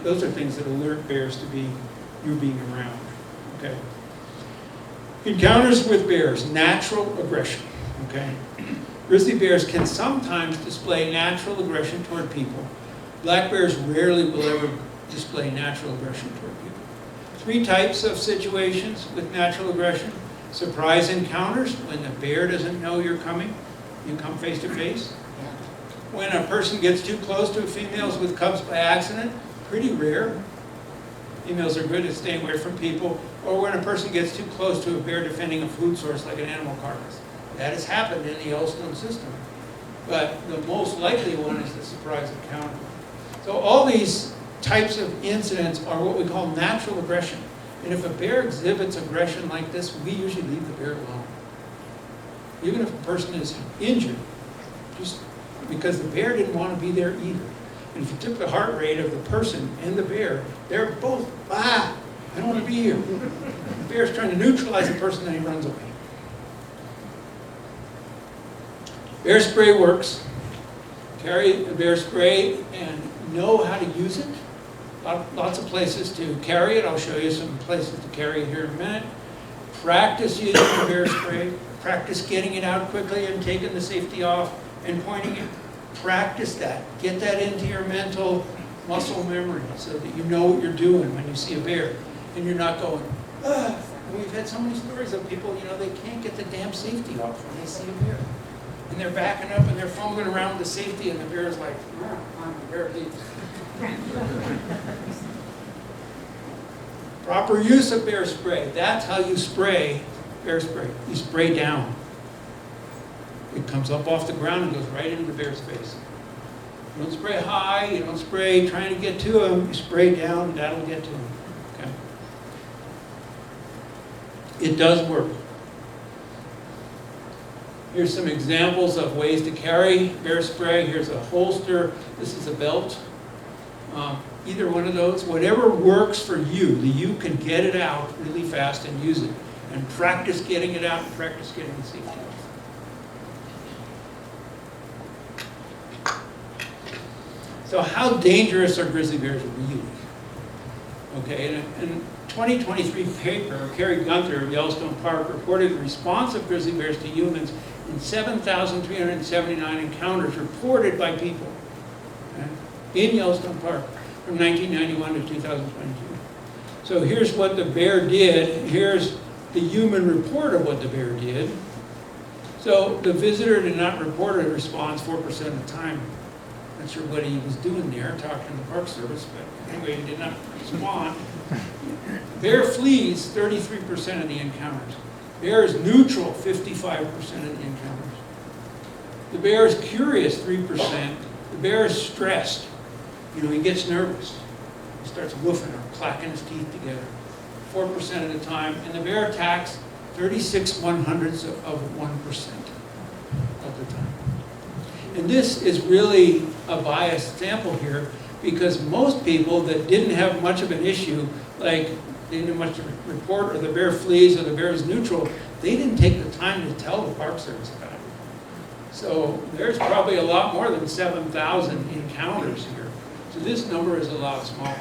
those are things that alert bears to be you being around. Okay. Encounters with bears, natural aggression. Okay. Grizzly bears can sometimes display natural aggression toward people. Black bears rarely will ever display natural aggression toward people. 3 types of situations with natural aggression. Surprise encounters, when the bear doesn't know you're coming. You come face to face. When a person gets too close to females with cubs by accident, pretty rare. Females are good at staying away from people. Or when a person gets too close to a bear defending a food source like an animal carcass. That has happened in the Yellowstone system. But the most likely one is the surprise encounter. So all these types of incidents are what we call natural aggression. And if a bear exhibits aggression like this, we usually leave the bear alone. Even if a person is injured, just because the bear didn't want to be there either. And if you took the heart rate of the person and the bear, they're both, I don't want to be here. The bear's trying to neutralize the person and he runs away. Bear spray works. Carry a bear spray and know how to use it. Lots of places to carry it. I'll show you some places to carry it here in a minute. Practice using the bear spray. Practice getting it out quickly and taking the safety off and pointing it. Practice that. Get that into your mental muscle memory so that you know what you're doing when you see a bear. And you're not going, ah. And we've had so many stories of people, they can't get the damn safety off when they see a bear. And they're backing up and they're fumbling around with the safety and the bear's like, I'm a bear leaves. Proper use of bear spray. That's how you spray bear spray. You spray down. It comes up off the ground and goes right into the bear's face. You don't spray high, you don't spray trying to get to him, you spray down and that'll get to him. Okay? It does work. Here's some examples of ways to carry bear spray. Here's a holster. This is a belt. Either one of those, whatever works for you, that you can get it out really fast and use it. And practice getting it out and practice getting the safety off. So how dangerous are grizzly bears really? Okay, in a 2023 paper, Kerry Gunther of Yellowstone Park reported the response of grizzly bears to humans in 7,379 encounters reported by people, okay, in Yellowstone Park from 1991 to 2022. So here's what the bear did. Here's the human report of what the bear did. So the visitor did not report a response 4% of the time. Not sure what he was doing there, talking to the Park Service, but anyway, he did not respond. Bear flees 33% of the encounters. Bear is neutral 55% of the encounters. The bear is curious 3%. The bear is stressed. You know, he gets nervous. He starts woofing or clacking his teeth together 4% of the time. And the bear attacks 36/100ths of 1% of the time. And this is really a biased sample here, because most people that didn't have much of an issue, like they didn't have much to report, or the bear flees, or the bear is neutral, they didn't take the time to tell the Park Service about it. So there's probably a lot more than 7,000 encounters here. So this number is a lot smaller.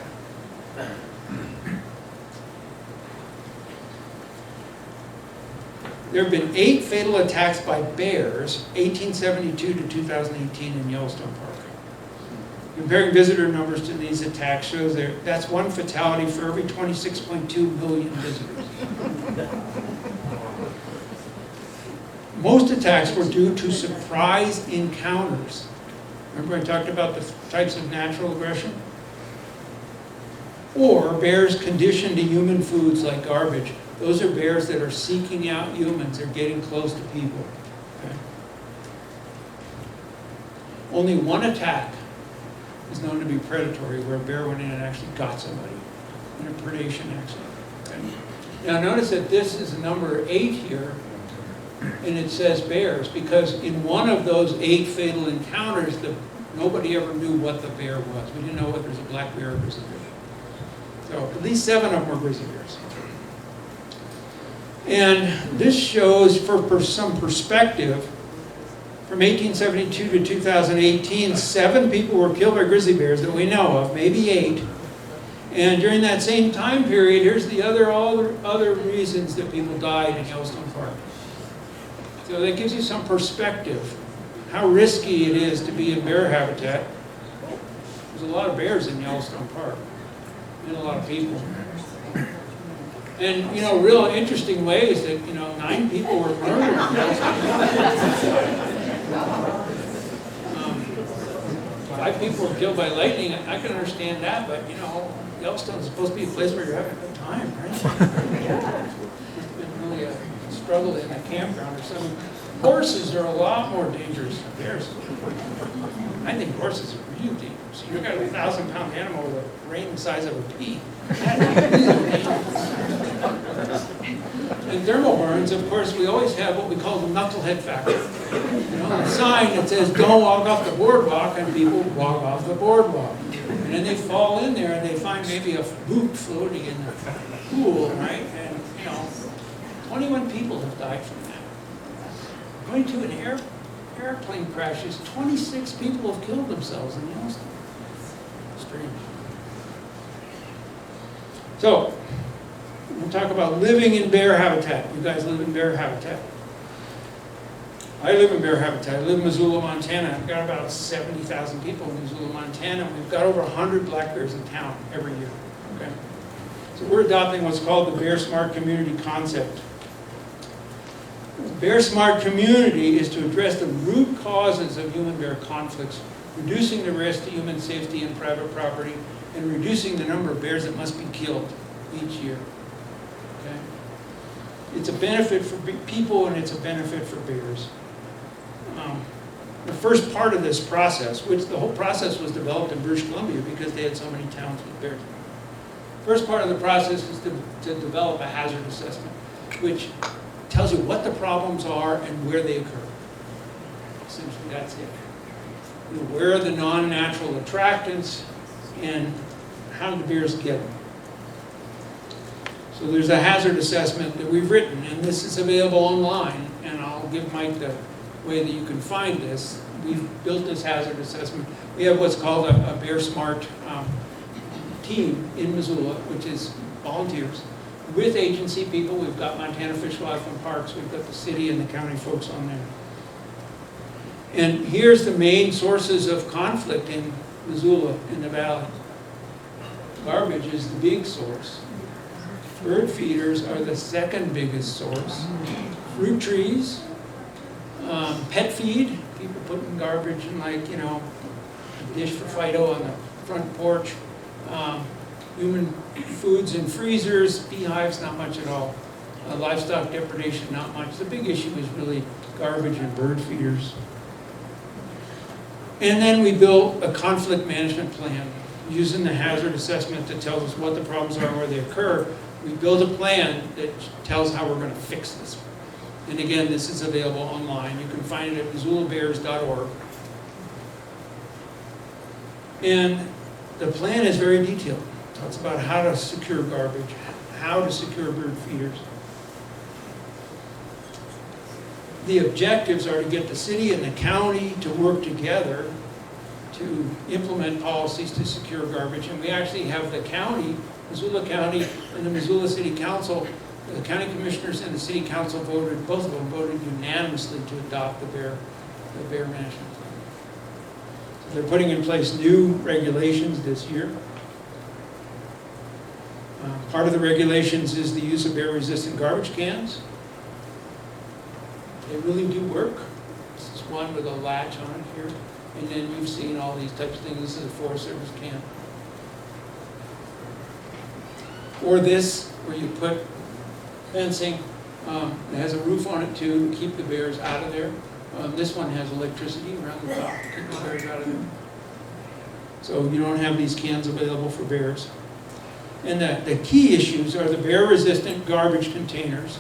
There have been 8 fatal attacks by bears, 1872 to 2018 in Yellowstone Park. Comparing visitor numbers to these attacks shows that's 1 fatality for every 26.2 million visitors. Most attacks were due to surprise encounters. Remember I talked about the types of natural aggression? Or bears conditioned to human foods like garbage. Those are bears that are seeking out humans. They're getting close to people. Okay? Only 1 attack is known to be predatory, where a bear went in and actually got somebody in a predation accident. Okay? Now notice that this is number 8 here, and it says bears, because in one of those 8 fatal encounters, nobody ever knew what the bear was. We didn't know whether it was a black bear or a grizzly bear. So at least 7 of them were grizzly bears. And this shows, for some perspective, from 1872 to 2018, 7 people were killed by grizzly bears that we know of, maybe 8. And during that same time period, here's the all the other reasons that people died in Yellowstone Park. So that gives you some perspective, how risky it is to be in bear habitat. There's a lot of bears in Yellowstone Park, and a lot of people. And, you know, real interesting ways that, you know, 9 people were murdered in Yellowstone. 5 people were killed by lightning. I can understand that, but, you know, Yellowstone's supposed to be a place where you're having a good time, right? It's been really a struggle in a campground or something. Horses are a lot more dangerous than bears. I think horses are real dangerous. You've got a 1,000-pound animal with a brain the size of a pea. In thermal burns, of course, we always have what we call the knucklehead factor. You know, a sign that says, don't walk off the boardwalk, and people walk off the boardwalk. And then they fall in there and they find maybe a boot floating in the pool, right? And, you know, 21 people have died from that. Going to an airplane crashes, 26 people have killed themselves in Yellowstone. Strange. So, we'll talk about living in bear habitat. You guys live in bear habitat. I live in bear habitat. I live in Missoula, Montana. I've got about 70,000 people in Missoula, Montana. We've got over 100 black bears in town every year. Okay? So we're adopting what's called the Bear Smart Community concept. Bear Smart Community is to address the root causes of human-bear conflicts, reducing the risk to human safety and private property, and reducing the number of bears that must be killed each year. Okay? It's a benefit for people and it's a benefit for bears. The first part of this process, which the whole process was developed in British Columbia because they had so many towns with bears. First part of the process is to develop a hazard assessment. which tells you what the problems are and where they occur. Essentially, that's it. You know, where are the non-natural attractants and how do the bears get them? So there's a hazard assessment that we've written, and this is available online, and I'll give Mike the way that you can find this. We've built this hazard assessment. We have what's called a Bear Smart team in Missoula, which is volunteers, with agency people. We've got Montana Fish, Wildlife and Parks, we've got the city and the county folks on there. And here's the main sources of conflict in Missoula, in the valley. Garbage is the big source. Bird feeders are the second biggest source. Fruit trees, pet feed, people putting garbage in, like, you know, a dish for Fido on the front porch. Human foods in freezers, beehives, not much at all. Livestock depredation, not much. The big issue is really garbage and bird feeders. And then we built a conflict management plan using the hazard assessment that tells us what the problems are, where they occur. We build a plan that tells how we're going to fix this. And again, this is available online. You can find it at missoulabears.org. And the plan is very detailed. It talks about how to secure garbage, how to secure bird feeders. The objectives are to get the city and the county to work together to implement policies to secure garbage. And we actually have the county, Missoula County, and the Missoula City Council, the county commissioners and the city council voted, both of them voted unanimously to adopt the bear management plan. So they're putting in place new regulations this year. Part of the regulations is the use of bear-resistant garbage cans. They really do work. This is one with a latch on it here. And then you've seen all these types of things. This is a Forest Service can. Or this, where you put fencing. It has a roof on it too, to keep the bears out of there. This one has electricity around the top to keep the bears out of there. So you don't have these cans available for bears. And the key issues are the bear-resistant garbage containers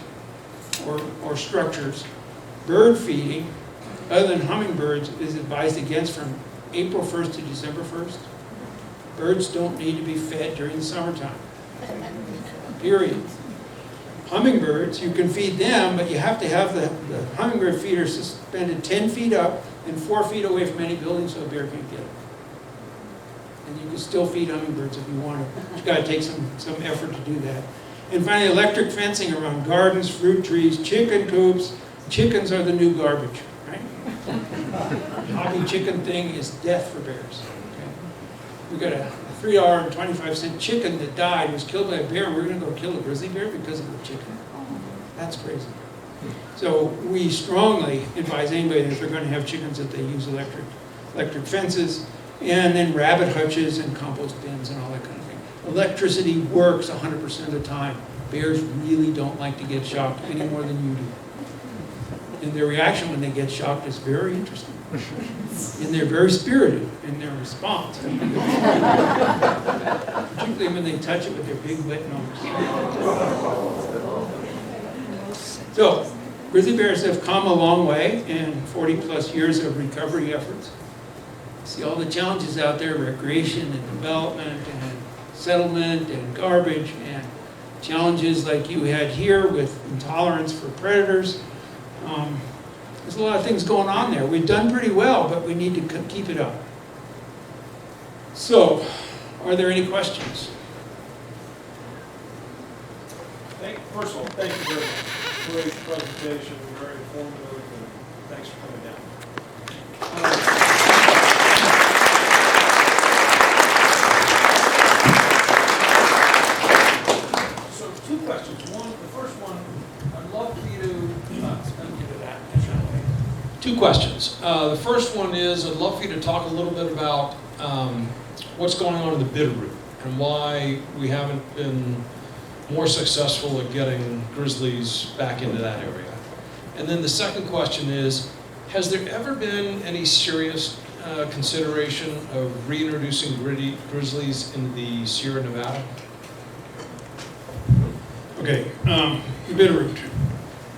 or structures. Bird feeding, other than hummingbirds, is advised against from April 1st to December 1st. Birds don't need to be fed during the summertime. Period. Hummingbirds, you can feed them, but you have to have the hummingbird feeder suspended 10 feet up and 4 feet away from any building so a bear can't get it. And you can still feed hummingbirds if you want to. You've got to take some effort to do that. And finally, electric fencing around gardens, fruit trees, chicken coops. Chickens are the new garbage, right? Hobby chicken thing is death for bears. Okay? We got a $3.25 chicken that died, was killed by a bear, and we're going to go kill a grizzly bear because of the chicken. That's crazy. So we strongly advise anybody that if they're going to have chickens that they use electric fences, and then rabbit hutches and compost bins and all that kind of thing. Electricity works 100% of the time. Bears really don't like to get shocked any more than you do. And their reaction when they get shocked is very interesting. And they're very spirited in their response. Particularly when they touch it with their big wet nose. So, grizzly bears have come a long way in 40 plus years of recovery efforts. See all the challenges out there, recreation and development and settlement and garbage and challenges like you had here with intolerance for predators. There's a lot of things going on there. We've done pretty well, but we need to keep it up. So, are there any questions? First of all, thank you very much. Great presentation, very informative, and thanks for coming down. So, two questions. The first one, I'd love for you to two questions. The first one is, I'd love for you to talk a little bit about what's going on in the Bitterroot and why we haven't been more successful at getting grizzlies back into that area. And then the second question is, has there ever been any serious consideration of reintroducing grizzlies into the Sierra Nevada? Okay, Bitterroot.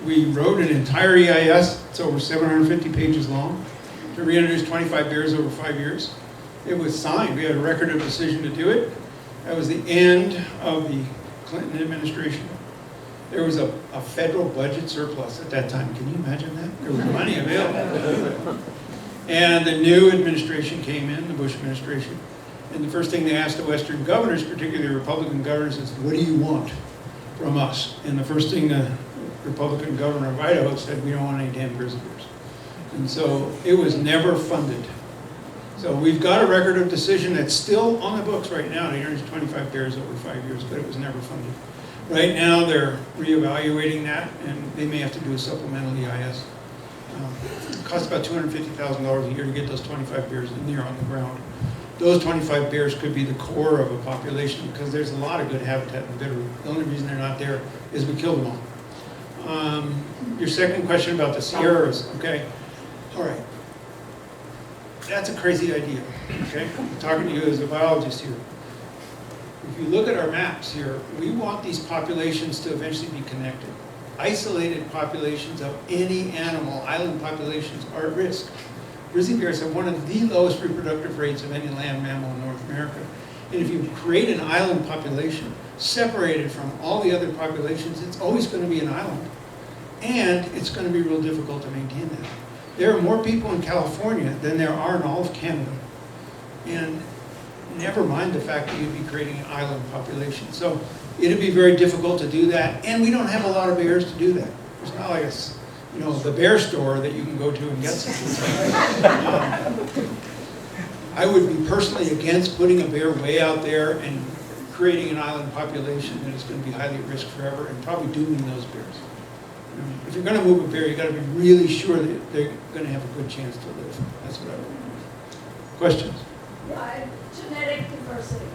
We wrote an entire EIS, it's over 750 pages long, to reintroduce 25 bears over 5 years. It was signed, we had a record of decision to do it. That was the end of the Clinton administration. There was a federal budget surplus at that time. Can you imagine that? There was money available to do it. And the new administration came in, the Bush administration, and the first thing they asked the Western governors, particularly the Republican governors, is, what do you want from us? And the first thing the Republican governor of Idaho said, we don't want any damn grizzly bears. And so it was never funded. So we've got a record of decision that's still on the books right now. There's 25 bears over 5 years, but it was never funded. Right now they're reevaluating that, and they may have to do a supplemental EIS. It costs about $250,000 a year to get those 25 bears in there on the ground. Those 25 bears could be the core of a population because there's a lot of good habitat in Bitterroot. The only reason they're not there is we killed them all. Your second question about the Sierras, okay? All right. That's a crazy idea, okay? I'm talking to you as a biologist here. If you look at our maps here, we want these populations to eventually be connected. Isolated populations of any animal, island populations, are at risk. Grizzly bears have one of the lowest reproductive rates of any land mammal in North America. And if you create an island population separated from all the other populations, it's always going to be an island. And it's going to be real difficult to maintain that. There are more people in California than there are in all of Canada. And never mind the fact that you'd be creating an island population. So it'd be very difficult to do that. And we don't have a lot of bears to do that. There's not like the bear store that you can go to and get something. I would be personally against putting a bear way out there and creating an island population that is going to be highly at risk forever and probably dooming those bears. If you're going to move a bear, you've got to be really sure that they're going to have a good chance to live. That's what I would do. Questions? Genetic diversity,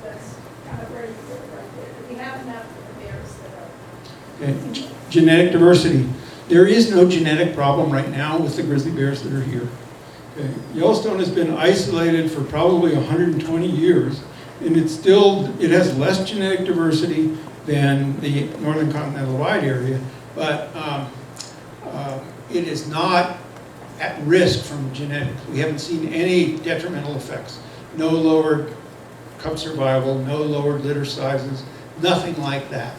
that's kind of where you put it right there. We have enough bears that are... Okay. Genetic diversity. There is no genetic problem right now with the grizzly bears that are here. Okay. Yellowstone has been isolated for probably 120 years, and it has less genetic diversity than the northern continental divide area, but it is not at risk from genetics. We haven't seen any detrimental effects. No lowered cub survival, no lowered litter sizes, nothing like that.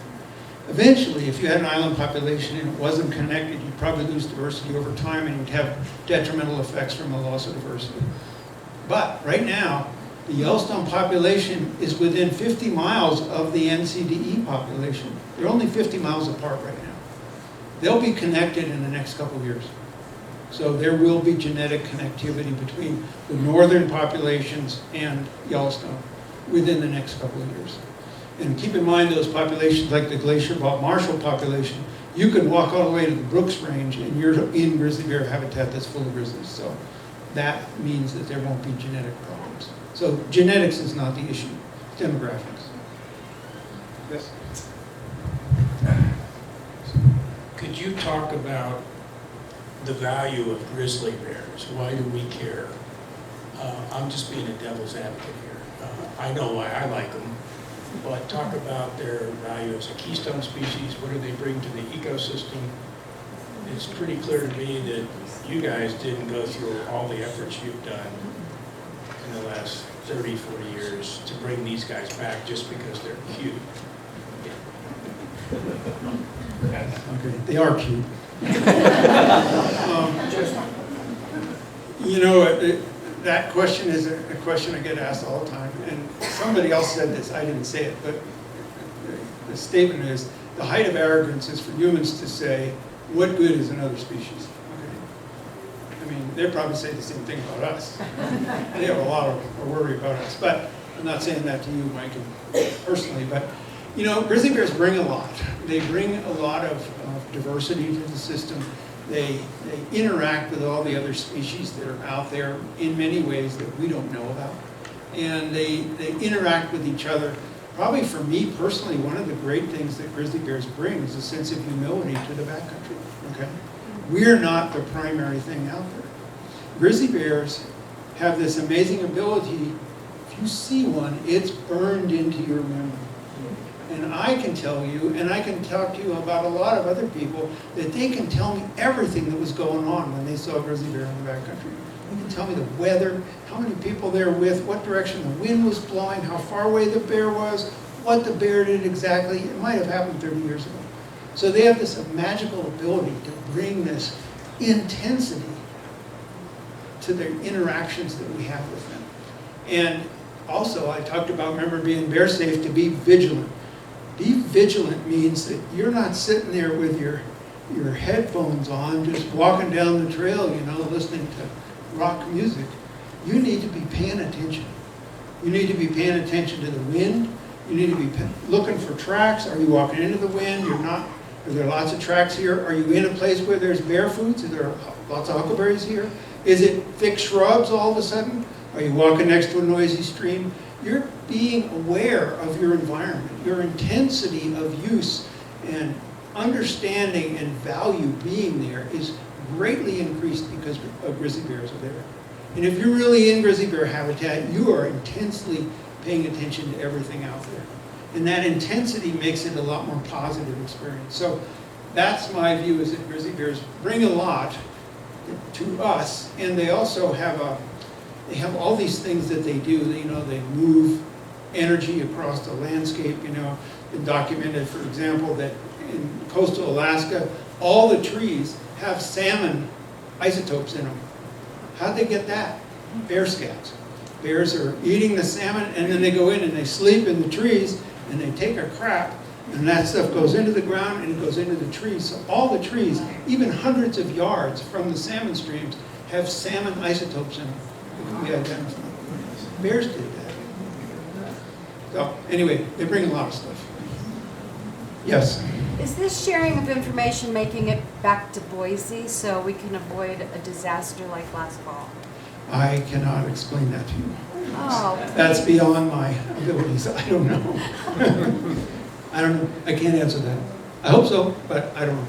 Eventually, if you had an island population and it wasn't connected, you'd probably lose diversity over time and you'd have detrimental effects from the loss of diversity. But right now, the Yellowstone population is within 50 miles of the NCDE population. They're only 50 miles apart right now. They'll be connected in the next couple of years. So there will be genetic connectivity between the northern populations and Yellowstone within the next couple of years. And keep in mind those populations like the Glacier Bob Marshall population, you can walk all the way to the Brooks Range and you're in grizzly bear habitat that's full of grizzlies. So that means that there won't be genetic problems. So genetics is not the issue, demographics. Yes? Could you talk about the value of grizzly bears? Why do we care? I'm just being a devil's advocate here. I know why I like them, but talk about their value as a keystone species. What do they bring to the ecosystem? It's pretty clear to me that you guys didn't go through all the efforts you've done in the last 30, 40 years to bring these guys back just because they're cute. Okay, they are cute. That question is a question I get asked all the time. And somebody else said this, I didn't say it, but the statement is, the height of arrogance is for humans to say, what good is another species? Okay. I mean, they'll probably say the same thing about us. They have a lot of worry about us. But I'm not saying that to you, Mike, personally, but grizzly bears bring a lot. They bring a lot of diversity to the system. They interact with all the other species that are out there in many ways that we don't know about. And they interact with each other. Probably for me personally, one of the great things that grizzly bears bring is a sense of humility to the backcountry. Okay? We're not the primary thing out there. Grizzly bears have this amazing ability. If you see one, it's burned into your memory. And I can tell you, and I can talk to you about a lot of other people, that they can tell me everything that was going on when they saw a grizzly bear in the backcountry. They can tell me the weather, how many people they were with, what direction the wind was blowing, how far away the bear was, what the bear did exactly. It might have happened 30 years ago. So they have this magical ability to bring this intensity to their interactions that we have with them. And also, I talked about, remember, being bear safe, to be vigilant. Be vigilant means that you're not sitting there with your headphones on, just walking down the trail, you know, listening to rock music. You need to be paying attention. You need to be paying attention to the wind. You need to be looking for tracks. Are you walking into the wind? You're not. Are there lots of tracks here? Are you in a place where there's bear foods? Are there lots of huckleberries here? Is it thick shrubs all of a sudden? Are you walking next to a noisy stream? You're being aware of your environment. Your intensity of use and understanding and value being there is greatly increased because grizzly bears are there. And if you're really in grizzly bear habitat, you are intensely paying attention to everything out there. And that intensity makes it a lot more positive experience. So that's my view, is that grizzly bears bring a lot to us, and they also have all these things that they do. You know, they move energy across the landscape. You know, been documented, for example, that in coastal Alaska, all the trees have salmon isotopes in them. How'd they get that? Bear scats. Bears are eating the salmon, and then they go in and they sleep in the trees, and they take a crap, and that stuff goes into the ground and it goes into the trees. So all the trees, even hundreds of yards from the salmon streams, have salmon isotopes in them. It can be identified. Bears did that. So anyway, they bring a lot of stuff. Yes? Is this sharing of information making it back to Boise so we can avoid a disaster like last fall? I cannot explain that to you. Oh. That's beyond my abilities. I don't know. I don't know. I can't answer that. I hope so, but I don't know.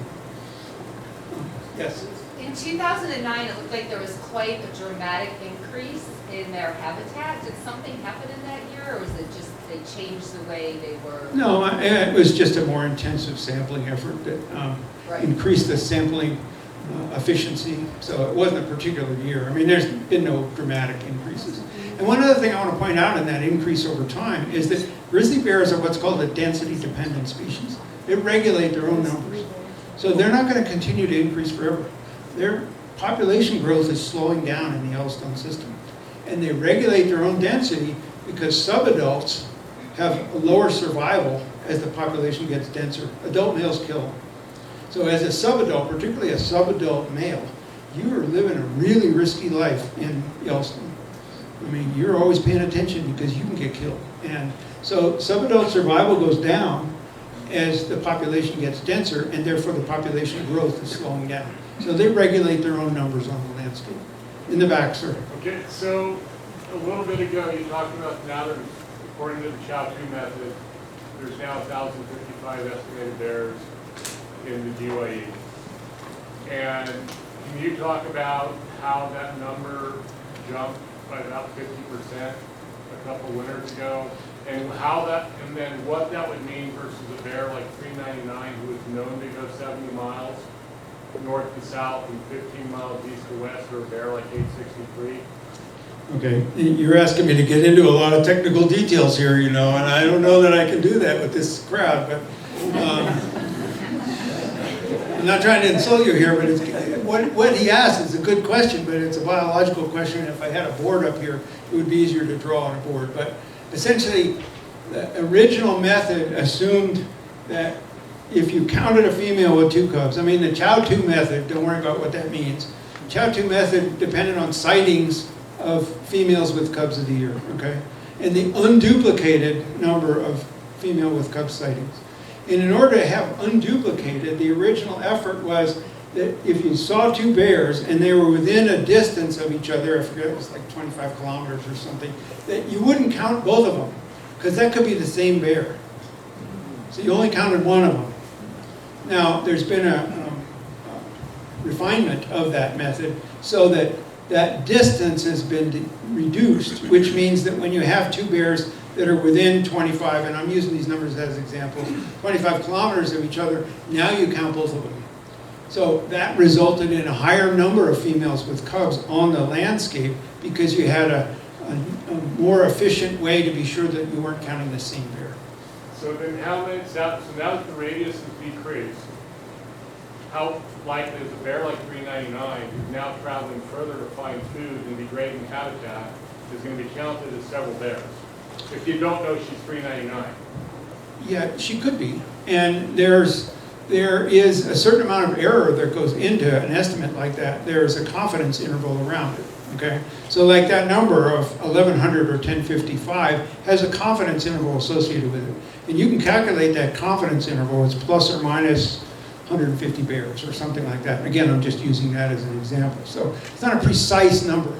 Yes? In 2009, it looked like there was quite a dramatic increase in their habitat. Did something happen in that year, or was it just they changed the way they were? No, it was just a more intensive sampling effort that Right. increased the sampling efficiency. So it wasn't a particular year. I mean, there's been no dramatic increases. And one other thing I want to point out in that increase over time is that grizzly bears are what's called a density-dependent species. They regulate their own numbers. So they're not going to continue to increase forever. Their population growth is slowing down in the Yellowstone system. And they regulate their own density because subadults have a lower survival as the population gets denser. Adult males kill them. So as a subadult, particularly a subadult male, you are living a really risky life in Yellowstone. I mean, you're always paying attention because you can get killed. And so subadult survival goes down as the population gets denser, and therefore the population growth is slowing down. So they regulate their own numbers on the landscape. In the back, sir. Okay, so a little bit ago you talked about now there's, according to the Chow-2 method, there's now 1,055 estimated bears in the GYE. And can you talk about how that number jumped by about 50% a couple winters ago? And how that, and then what that would mean versus a bear like 399 who is known to go 70 miles north to south and 15 miles east to west, or a bear like 863? Okay, you're asking me to get into a lot of technical details here, you know, and I don't know that I can do that with this crowd, but I'm not trying to insult you here, but it's, what he asked is a good question, but it's a biological question. If I had a board up here, it would be easier to draw on a board. But essentially, the original method assumed that if you counted a female with 2 cubs, I mean the Chow-2 method, don't worry about what that means. Chow-2 method depended on sightings of females with cubs of the year, okay? And the unduplicated number of female with cub sightings. And in order to have unduplicated, the original effort was that if you saw 2 bears and they were within a distance of each other, I forget, it was like 25 kilometers or something, that you wouldn't count both of them, because that could be the same bear. So you only counted one of them. Now, there's been a refinement of that method so that that distance has been reduced, which means that when you have 2 bears that are within 25, and I'm using these numbers as examples, 25 kilometers of each other, now you count both of them. So that resulted in a higher number of females with cubs on the landscape because you had a more efficient way to be sure that you weren't counting the same bear. So then how many, so now that the radius has decreased, how likely is a bear like 399, who's now traveling further to find food and degrading habitat, is going to be counted as several bears? If you don't know she's 399. Yeah, she could be. And there is a certain amount of error that goes into an estimate like that. There's a confidence interval around it, okay? So like that number of 1100 or 1055 has a confidence interval associated with it. And you can calculate that confidence interval, it's plus or minus 150 bears or something like that. Again, I'm just using that as an example. So it's not a precise number.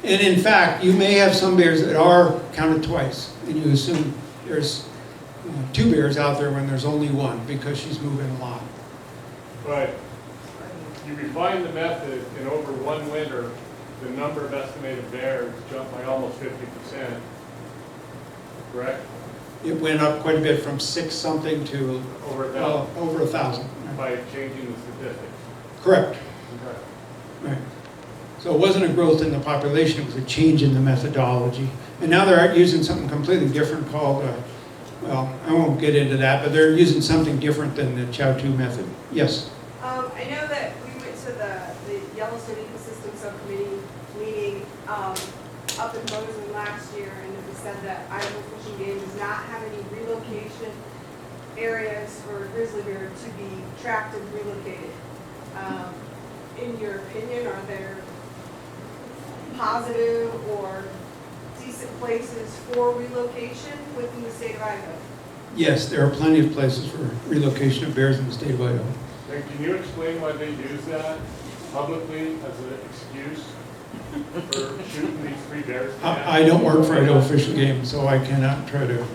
And in fact, you may have some bears that are counted twice, and you assume there's 2 bears out there when there's only 1 because she's moving a lot. But you refine the method, and over one winter, the number of estimated bears jumped by almost 50%, correct? It went up quite a bit from 6 something to Over 1,000 over 1,000. by changing the statistics. Correct. Okay. Right. So it wasn't a growth in the population, it was a change in the methodology. And now they're using something completely different called, well, I won't get into that, but they're using something different than the Chow-2 method. Yes? I know that we went to the Yellowstone Ecosystem Subcommittee meeting up in Bozeman last year, and it was said that Idaho Fish and Game does not have any relocation areas for grizzly bear to be tracked and relocated. In your opinion, are there positive or decent places for relocation within the state of Idaho? Yes, there are plenty of places for relocation of bears in the state of Idaho. And can you explain why they use that publicly as an excuse for shooting these 3 bears? I don't work for Idaho Fish and Game, so I cannot try to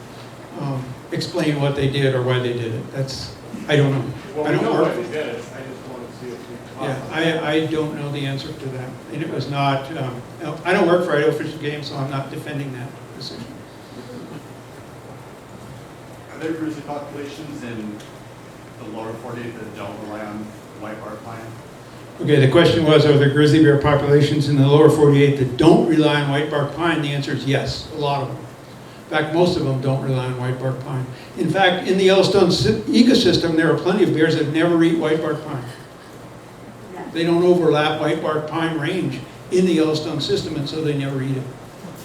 explain what they did or why they did it. I don't know. Well, I we don't know work. why they did it. I just want to see if we can. Yeah, I don't know the answer to that. And it was not, I don't work for Idaho Fish and Game, so I'm not defending that decision. Are there grizzly populations in the lower 48 that don't rely on white bark pine? Okay, the question was, are there grizzly bear populations in the lower 48 that don't rely on white bark pine? The answer is yes, a lot of them. In fact, most of them don't rely on white bark pine. In fact, in the Yellowstone ecosystem, there are plenty of bears that never eat white bark pine. They don't overlap white bark pine range in the Yellowstone system, and so they never eat it.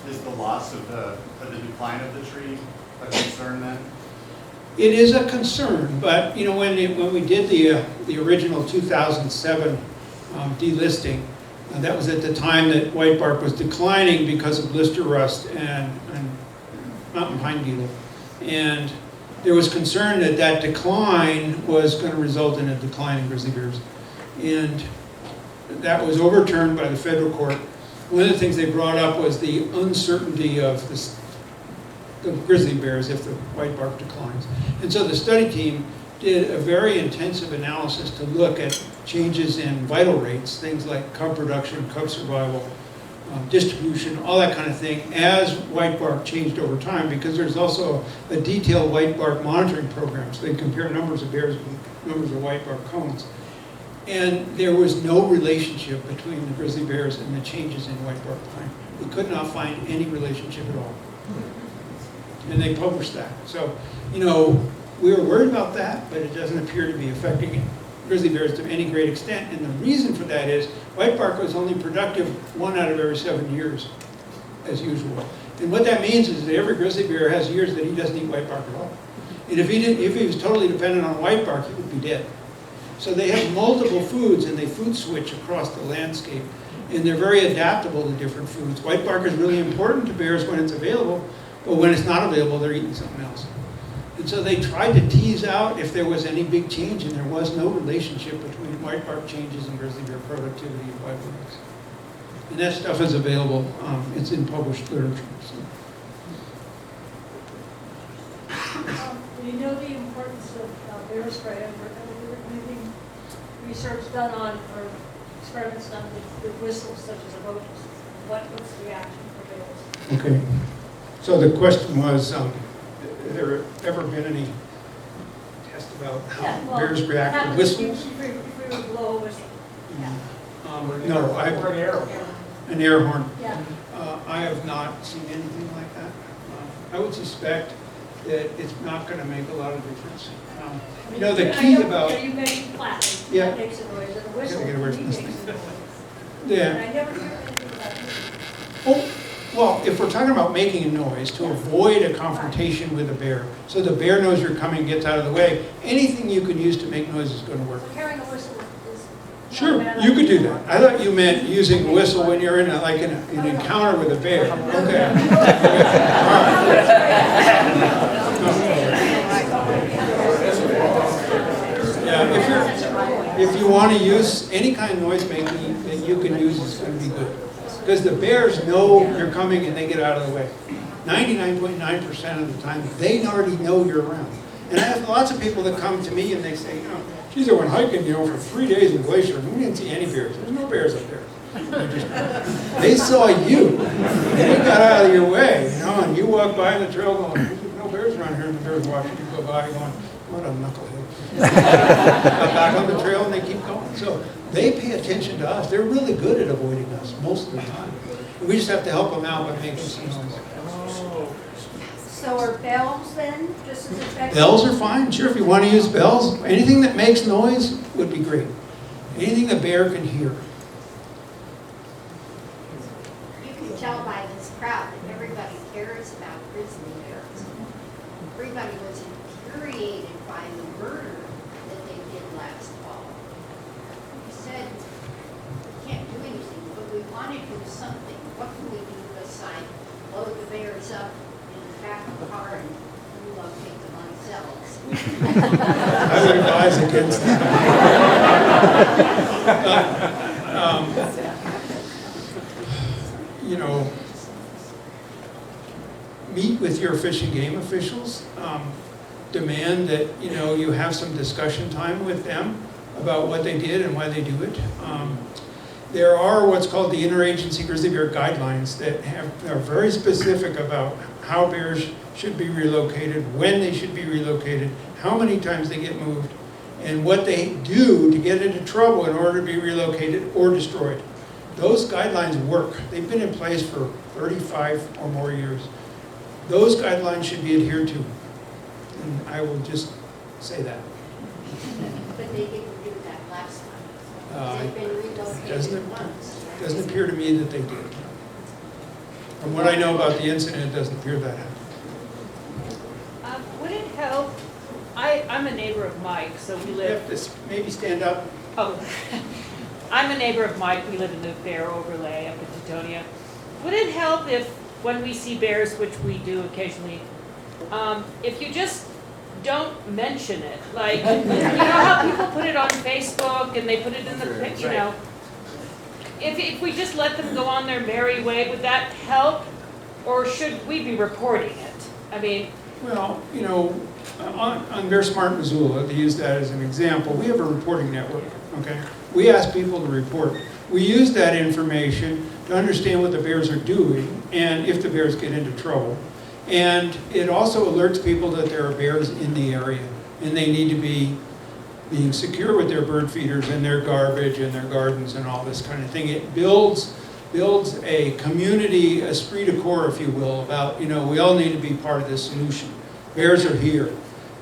Is the loss of the decline of the tree a concern then? It is a concern, but you know, when we did the original 2007 delisting, that was at the time that white bark was declining because of blister rust and mountain pine beetle, and there was concern that that decline was going to result in a decline in grizzly bears, and that was overturned by the federal court. One of the things they brought up was the uncertainty of the grizzly bears if the white bark declines. And so the study team did a very intensive analysis to look at changes in vital rates, things like cub production, cub survival, distribution, all that kind of thing, as white bark changed over time, because there's also a detailed white bark monitoring program. So they compare numbers of bears with numbers of white bark cones. And there was no relationship between the grizzly bears and the changes in white bark pine. We could not find any relationship at all. And they published that. So, you know, we were worried about that, but it doesn't appear to be affecting grizzly bears to any great extent. And the reason for that is white bark was only productive 1 out of every 7 years, as usual. And what that means is that every grizzly bear has years that he doesn't eat white bark at all. And if he was totally dependent on white bark, he would be dead. So they have multiple foods, and they food switch across the landscape. And they're very adaptable to different foods. White bark is really important to bears when it's available, but when it's not available, they're eating something else. And so they tried to tease out if there was any big change, and there was no relationship between white bark changes and grizzly bear productivity and white barks. And that stuff is available. It's in published literature. So. You know the importance of bear spray. Have there anything research done on, or experiments done with whistles such as a botus? What's the reaction for bears? Okay. So the question was, have there ever been any test about Yeah, how well, bears react to happens if you- whistles? If we would blow a whistle, No, Or an arrow. an air horn. yeah. I have not seen anything like that. I would suspect that it's not going to make a lot of difference. I You mean, know, the I key know- about, yeah, you mentioned clapping, Yeah. that makes a noise, and a whistle, Gotta get away from makes this a thing. noise. yeah. And I never hear anything about it. Oh, well, if we're talking about making a noise to avoid a confrontation with a bear, so the bear knows you're coming, gets out of the way, anything you can use to make noise is going to work. So hearing a whistle is. not a Sure, bad you could do idea. that. I thought you meant using a whistle when you're in an encounter with a bear. Okay. Yeah, if you want to use any kind of noise making that you can use, it's going to be good. Because the bears know you're coming and they get out of the way. 99.9% of the time, they already know you're around. And I have lots of people that come to me and they say, geez, I went hiking, for 3 days in Glacier, and we didn't see any bears. There's no bears up there. They saw you, and they got out of your way, and you walk by the trail going, there's no bears around here, and the bears watching you go by going, what a knucklehead. Back on the trail, and they keep going. So they pay attention to us. They're really good at avoiding us most of the time. We just have to help them out by making some noise. So are bells then just as effective? Bells are fine, sure, if you want to use bells. Anything that makes noise would be great. Anything the bear can hear. You can tell by this crowd that everybody cares about grizzly bears. Everybody was infuriated by the murder that they did last fall. We said, we can't do anything, but we want to do something. What can we do besides load the bears up in the back of the car and relocate them ourselves? I would advise against that. Meet with your Fish and Game officials. Demand that, you have some discussion time with them about what they did and why they do it. There are what's called the Interagency Grizzly Bear Guidelines that are very specific about how bears should be relocated, when they should be relocated, how many times they get moved, and what they do to get into trouble in order to be relocated or destroyed. Those guidelines work. They've been in place for 35 or more years. Those guidelines should be adhered to. And I will just say that. But they didn't do that last time. They've been relocated once. Doesn't appear to me that they did. From what I know about the incident, it doesn't appear that happened. Would it help? I'm a neighbor of Mike, so we You have live. to maybe stand up. Oh, I'm a neighbor of Mike. We live in the bear overlay up in Teutonia. Would it help if, when we see bears, which we do occasionally, if you just don't mention it? Like, you know how people put it on Facebook and they put it in the, If we just let them go on their merry way, would that help? Or should we be reporting it? I mean, Well, on Bear Smart Missoula, to use that as an example, we have a reporting network, okay? We ask people to report. We use that information to understand what the bears are doing and if the bears get into trouble. And it also alerts people that there are bears in the area and they need to be being secure with their bird feeders and their garbage and their gardens and all this kind of thing. It builds a community esprit de corps, if you will, about, we all need to be part of this solution. Bears are here.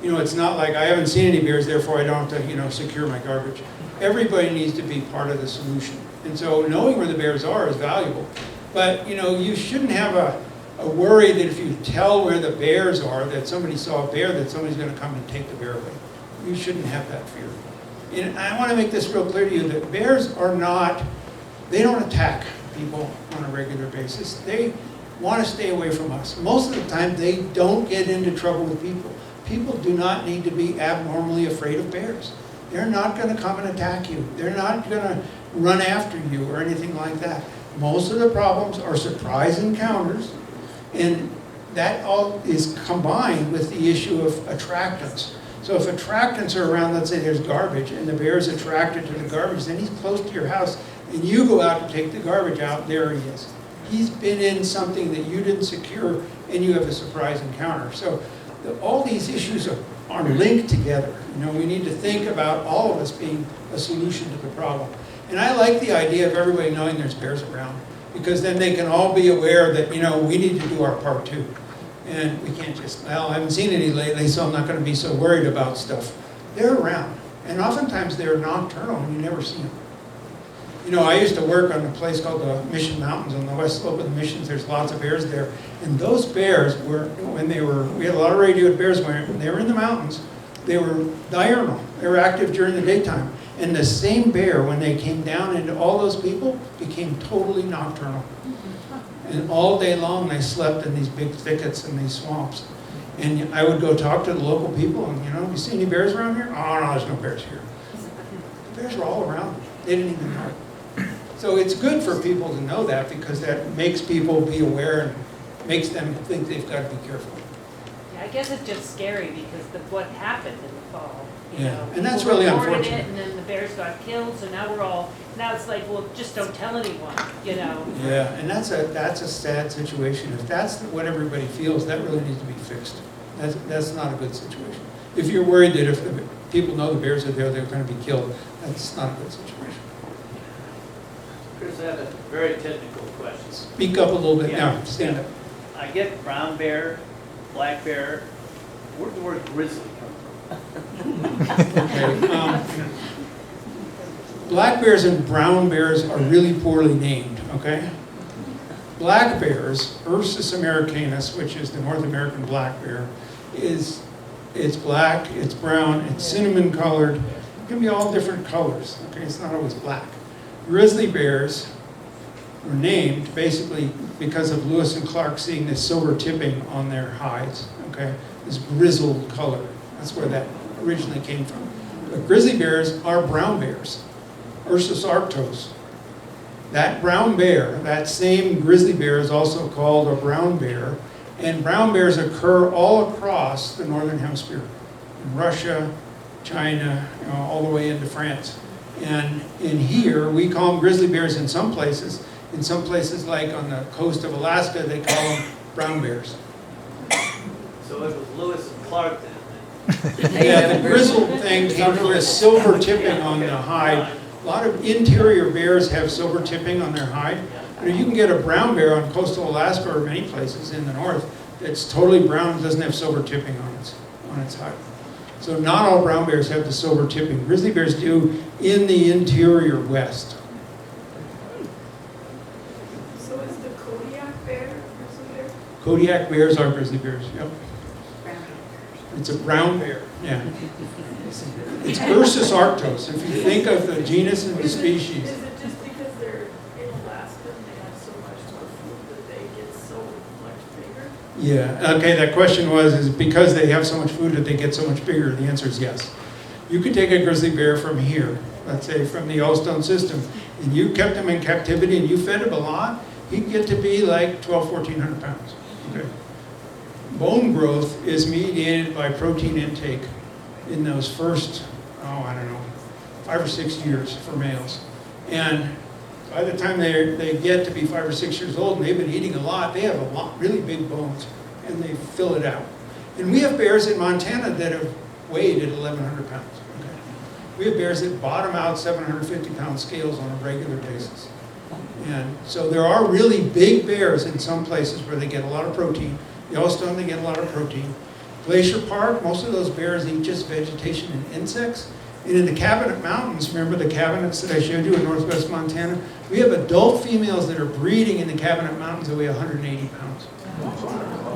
It's not like I haven't seen any bears, therefore I don't have to, secure my garbage. Everybody needs to be part of the solution. And so knowing where the bears are is valuable. But, you shouldn't have a worry that if you tell where the bears are, that somebody saw a bear, that somebody's going to come and take the bear away. You shouldn't have that fear. And I want to make this real clear to you that bears are not, they don't attack people on a regular basis. They want to stay away from us. Most of the time, they don't get into trouble with people. People do not need to be abnormally afraid of bears. They're not going to come and attack you. They're not going to run after you or anything like that. Most of the problems are surprise encounters, and that all is combined with the issue of attractants. So if attractants are around, let's say there's garbage, and the bear is attracted to the garbage, then he's close to your house, and you go out to take the garbage out, there he is. He's been in something that you didn't secure and you have a surprise encounter. So all these issues are linked together. You know, we need to think about all of us being a solution to the problem. And I like the idea of everybody knowing there's bears around, because then they can all be aware that, you know, we need to do our part too. And we can't just, well, I haven't seen any lately, so I'm not going to be so worried about stuff. They're around. And oftentimes they're nocturnal and you never see them. You know, I used to work on a place called the Mission Mountains on the west slope of the Missions. There's lots of bears there. And those bears were, we had a lot of radioed bears when they were in the mountains, they were diurnal. They were active during the daytime. And the same bear, when they came down into all those people, became totally nocturnal. And all day long they slept in these big thickets and these swamps. And I would go talk to the local people and, you know, you see any bears around here? Oh, no, there's no bears here. The bears were all around. They didn't even know it. So it's good for people to know that, because that makes people be aware and makes them think they've got to be careful. Yeah, I guess it's just scary because what happened in the fall. You Yeah, know, and that's people really reported unfortunate. it, and then the bears got killed, so now it's like, well, just don't tell anyone, you know? Yeah, and that's a sad situation. If that's what everybody feels, that really needs to be fixed. That's not a good situation. If you're worried that if the people know the bears are there, they're going to be killed, that's not a good situation. Chris, I have a very technical question. Speak up a little bit Yeah. now, stand up. I get brown bear, black bear. Where'd the word grizzly come from? Okay, black bears and brown bears are really poorly named, okay? Black bears, Ursus americanus, which is the North American black bear, it's black, it's brown, it's cinnamon colored. It can be all different colors, okay? It's not always black. Grizzly bears were named basically because of Lewis and Clark seeing this silver tipping on their hides, okay? This grizzled color. That's where that originally came from. But grizzly bears are brown bears, Ursus arctos. That brown bear, that same grizzly bear, is also called a brown bear, and brown bears occur all across the northern hemisphere, in Russia, China, you know, all the way into France. And in here, we call them grizzly bears in some places. In some places, like on the coast of Alaska, they call them brown bears. So it was Lewis and Clark then? Yeah, the grizzled thing came from a silver tipping on the hide. A lot of interior bears have silver tipping on their hide. You know, you can get a brown bear on coastal Alaska or many places in the north that's totally brown and doesn't have silver tipping on its hide. So not all brown bears have the silver tipping. Grizzly bears do in the interior west. So is the Kodiak bear grizzly bear? Kodiak bears are grizzly bears, yep. It's a brown bear, yeah. It's Ursus arctos. If you think of the genus and the species. Is it just because they're in Alaska and they have so much more food that they get so much bigger? Yeah, okay, that question was, is it because they have so much food that they get so much bigger? The answer is yes. You could take a grizzly bear from here, let's say from the Yellowstone system, and you kept him in captivity and you fed him a lot, he'd get to be like 1,400 pounds. Okay. Bone growth is mediated by protein intake in those first, 5 or 6 years for males. And by the time they get to be 5 or 6 years old and they've been eating a lot, they have a lot, really big bones, and they fill it out. And we have bears in Montana that have weighed at 1,100 pounds. Okay? We have bears that bottom out 750-pound scales on a regular basis. And so there are really big bears in some places where they get a lot of protein. Yellowstone, they get a lot of protein. Glacier Park, most of those bears eat just vegetation and insects. And in the Cabinet Mountains, remember the cabinets that I showed you in northwest Montana? We have adult females that are breeding in the Cabinet Mountains that weigh 180 pounds.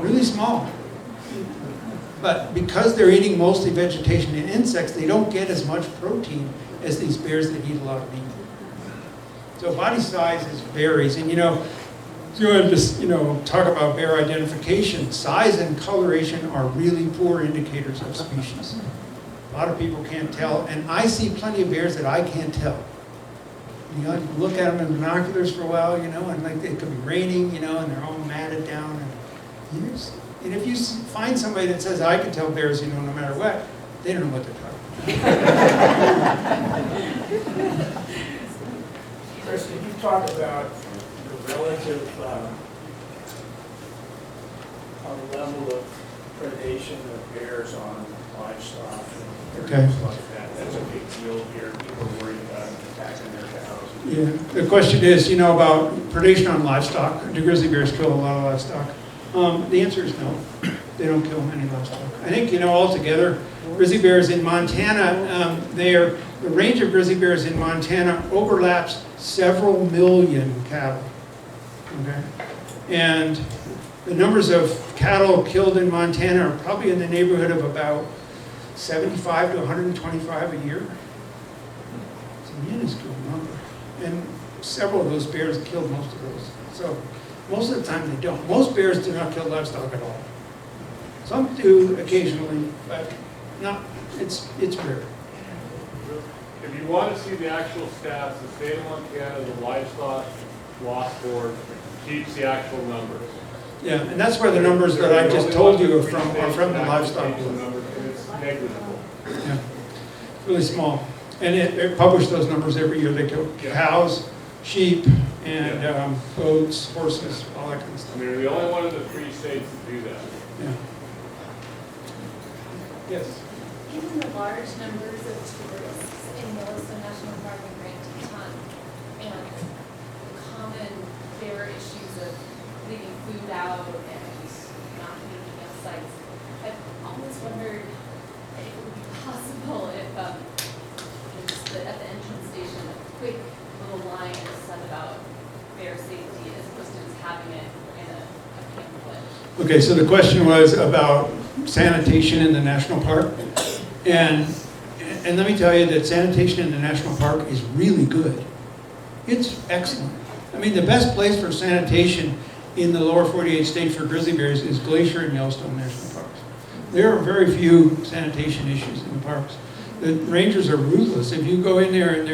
Really small. But because they're eating mostly vegetation and insects, they don't get as much protein as these bears that eat a lot of meat. So body size varies. And if you want to just, talk about bear identification, size and coloration are really poor indicators of species. A lot of people can't tell, and I see plenty of bears that I can't tell. You look at them in binoculars for a while, and like it could be raining, and they're all matted down. And if you find somebody that says, I can tell bears, no matter what, they don't know what they're talking about. Chris, can you talk about the relative level of predation of bears on livestock and Okay. areas like that. That's a big deal here. People are worried about attacking their cows. Yeah, the question is, about predation on livestock. Do grizzly bears kill a lot of livestock? The answer is no. They don't kill many livestock. I think, altogether, grizzly bears in Montana, the range of grizzly bears in Montana overlaps several million cattle. Okay? And the numbers of cattle killed in Montana are probably in the neighborhood of about 75 to 125 a year. It's a minuscule number. And several of those bears killed most of those. So most of the time they don't. Most bears do not kill livestock at all. Some do occasionally, but not, it's rare. If you want to see the actual stats, the state of Montana, the livestock loss board keeps the actual numbers. Yeah, and that's where the numbers that I just told you are from the livestock board. And it's negligible. Yeah, really small. And it published those numbers every year. They kill cows, sheep, and goats, horses, all that kind of stuff. I mean, we're the only one of the 3 states that do that. Yeah. Yes. Given the large numbers of tourists in Yellowstone National Park and Grand Teton, and the common bear issues of leaving food out and not making up sites, I've always wondered if it would be possible if just at the entrance station, a quick little line is set about bear safety as opposed to just having it in a pamphlet. Okay, so the question was about sanitation in the national park. And let me tell you that sanitation in the national park is really good. It's excellent. I mean, the best place for sanitation in the lower 48 states for grizzly bears is Glacier and Yellowstone National Parks. There are very few sanitation issues in the parks. The rangers are ruthless. If you go in there and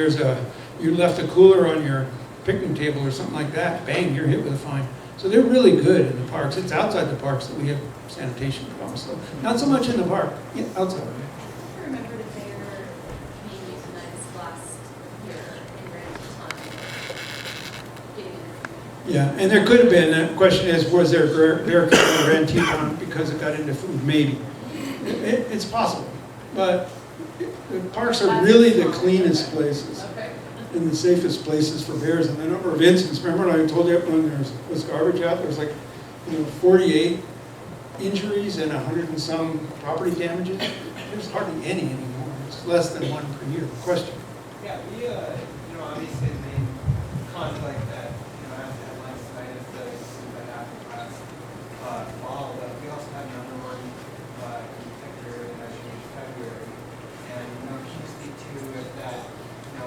you left a cooler on your picnic table or something like that, bang, you're hit with a fine. So they're really good in the parks. It's outside the parks that we have sanitation problems. So not so much in the park, outside. I remembered a bear being euthanized last year in Grand Teton, getting in. Yeah, and there could have been. The question is, was there a bear killed in Grand Teton because it got into food? Maybe. It's possible. But the parks are really the cleanest places and the safest places for bears. And the number of incidents, remember when I told you when there was garbage out, there was like 48 injuries and 100 and some property damages. There's hardly any anymore. It's less than 1 per year. Question? Yeah, we, obviously the main conflict that, after headlines tonight is the suit that happened last fall, but we also had another one in February, February. And, can you speak to if that,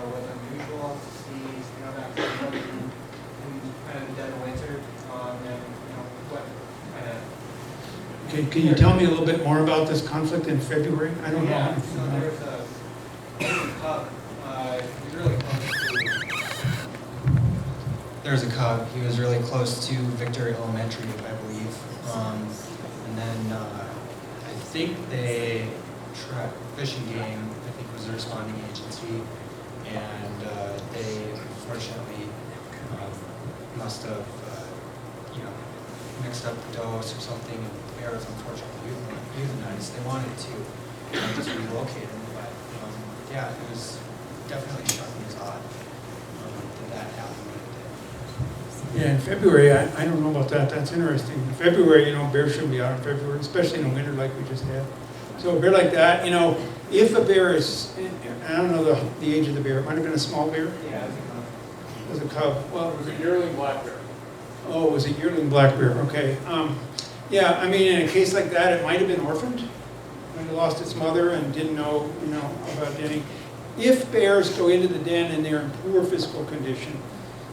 was unusual to see, that kind of the dead of winter, and, what kind of. Okay, can you tell me a little bit more about this conflict in February? I don't know. Yeah, so there was a cub, he was really close to, there's a cub, he was really close to Victory Elementary, I believe. And then I think they tracked Fish and Game, I think was the responding agency, and they unfortunately must have, mixed up the dose or something, and the bear was unfortunately euthanized. They wanted to just relocate him, but yeah, it was definitely struck me as odd that happened when it did. Yeah, in February, I don't know about that. That's interesting. In February, bears shouldn't be out in February, especially in the winter like we just had. So a bear like that, if a bear is, I don't know the age of the bear, it might have been a small bear. Yeah, it was a cub. Well, It was a yearling black bear. Oh, it was a yearling black bear, okay. Yeah, I mean, in a case like that, it might have been orphaned. Might have lost its mother and didn't know, about denning. If bears go into the den and they're in poor physical condition,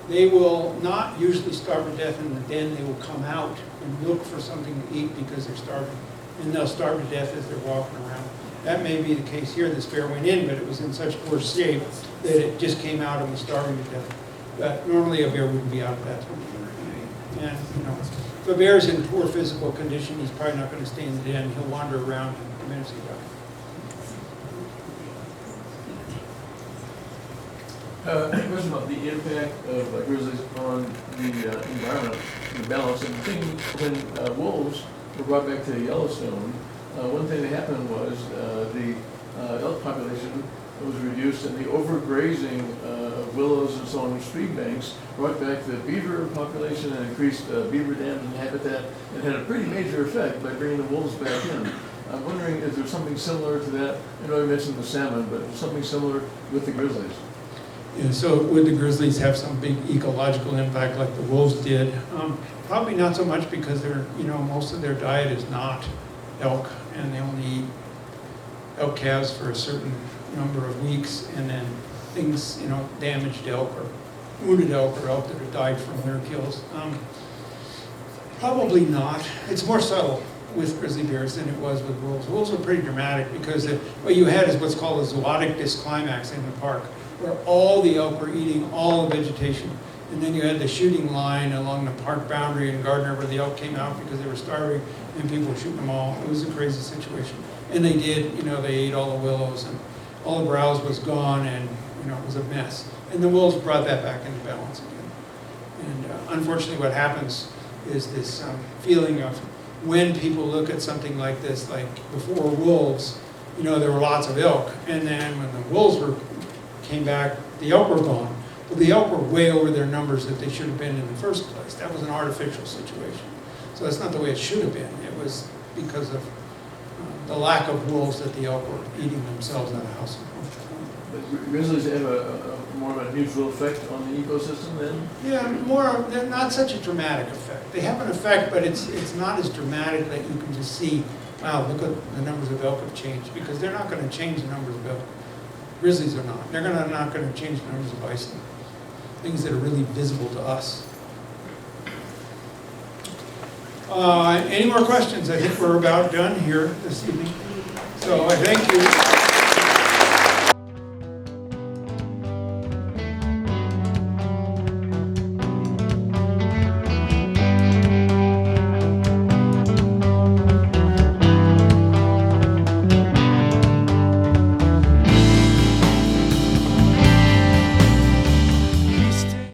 they will not usually starve to death in the den. They will come out and look for something to eat because they're starving. And they'll starve to death as they're walking around. That may be the case here. This bear went in, but it was in such poor shape that it just came out and was starving to death. But normally a bear wouldn't be out at that time. And, if a bear is in poor physical condition, he's probably not going to stay in the den. He'll wander around and eventually die. A question about the impact of grizzlies on the environment, the balance. And the thing, when wolves were brought back to Yellowstone, one thing that happened was the elk population was reduced, and the overgrazing of willows and so on in stream banks brought back the beaver population and increased beaver dams and habitat, and had a pretty major effect by bringing the wolves back in. I'm wondering if there's something similar to that. I know you mentioned the salmon, but something similar with the grizzlies. Yeah, so would the grizzlies have some big ecological impact like the wolves did? Probably not so much, because they're, most of their diet is not elk, and they only eat elk calves for a certain number of weeks, and then things, damaged elk or wounded elk or elk that have died from winter kills. Probably not. It's more subtle with grizzly bears than it was with wolves. Wolves were pretty dramatic because what you had is what's called a zootic disclimax in the park, where all the elk were eating all the vegetation. And then you had the shooting line along the park boundary in Gardner where the elk came out because they were starving and people were shooting them all. It was a crazy situation. And they did, they ate all the willows and all the browse was gone, and it was a mess. And the wolves brought that back into balance again. And unfortunately what happens is this feeling of when people look at something like this, like before wolves, there were lots of elk. And then when the wolves came back, the elk were gone. Well, the elk were way over their numbers that they should have been in the first place. That was an artificial situation. So that's not the way it should have been. It was because of the lack of wolves that the elk were eating themselves out of house. But grizzlies have more of a neutral effect on the ecosystem then? Yeah, they're not such a dramatic effect. They have an effect, but it's not as dramatic that you can just see, wow, look at the numbers of elk have changed, because they're not going to change the numbers of elk. Grizzlies are not. They're not going to change the numbers of bison. Things that are really visible to us. Any more questions? I think we're about done here this evening. So I thank you.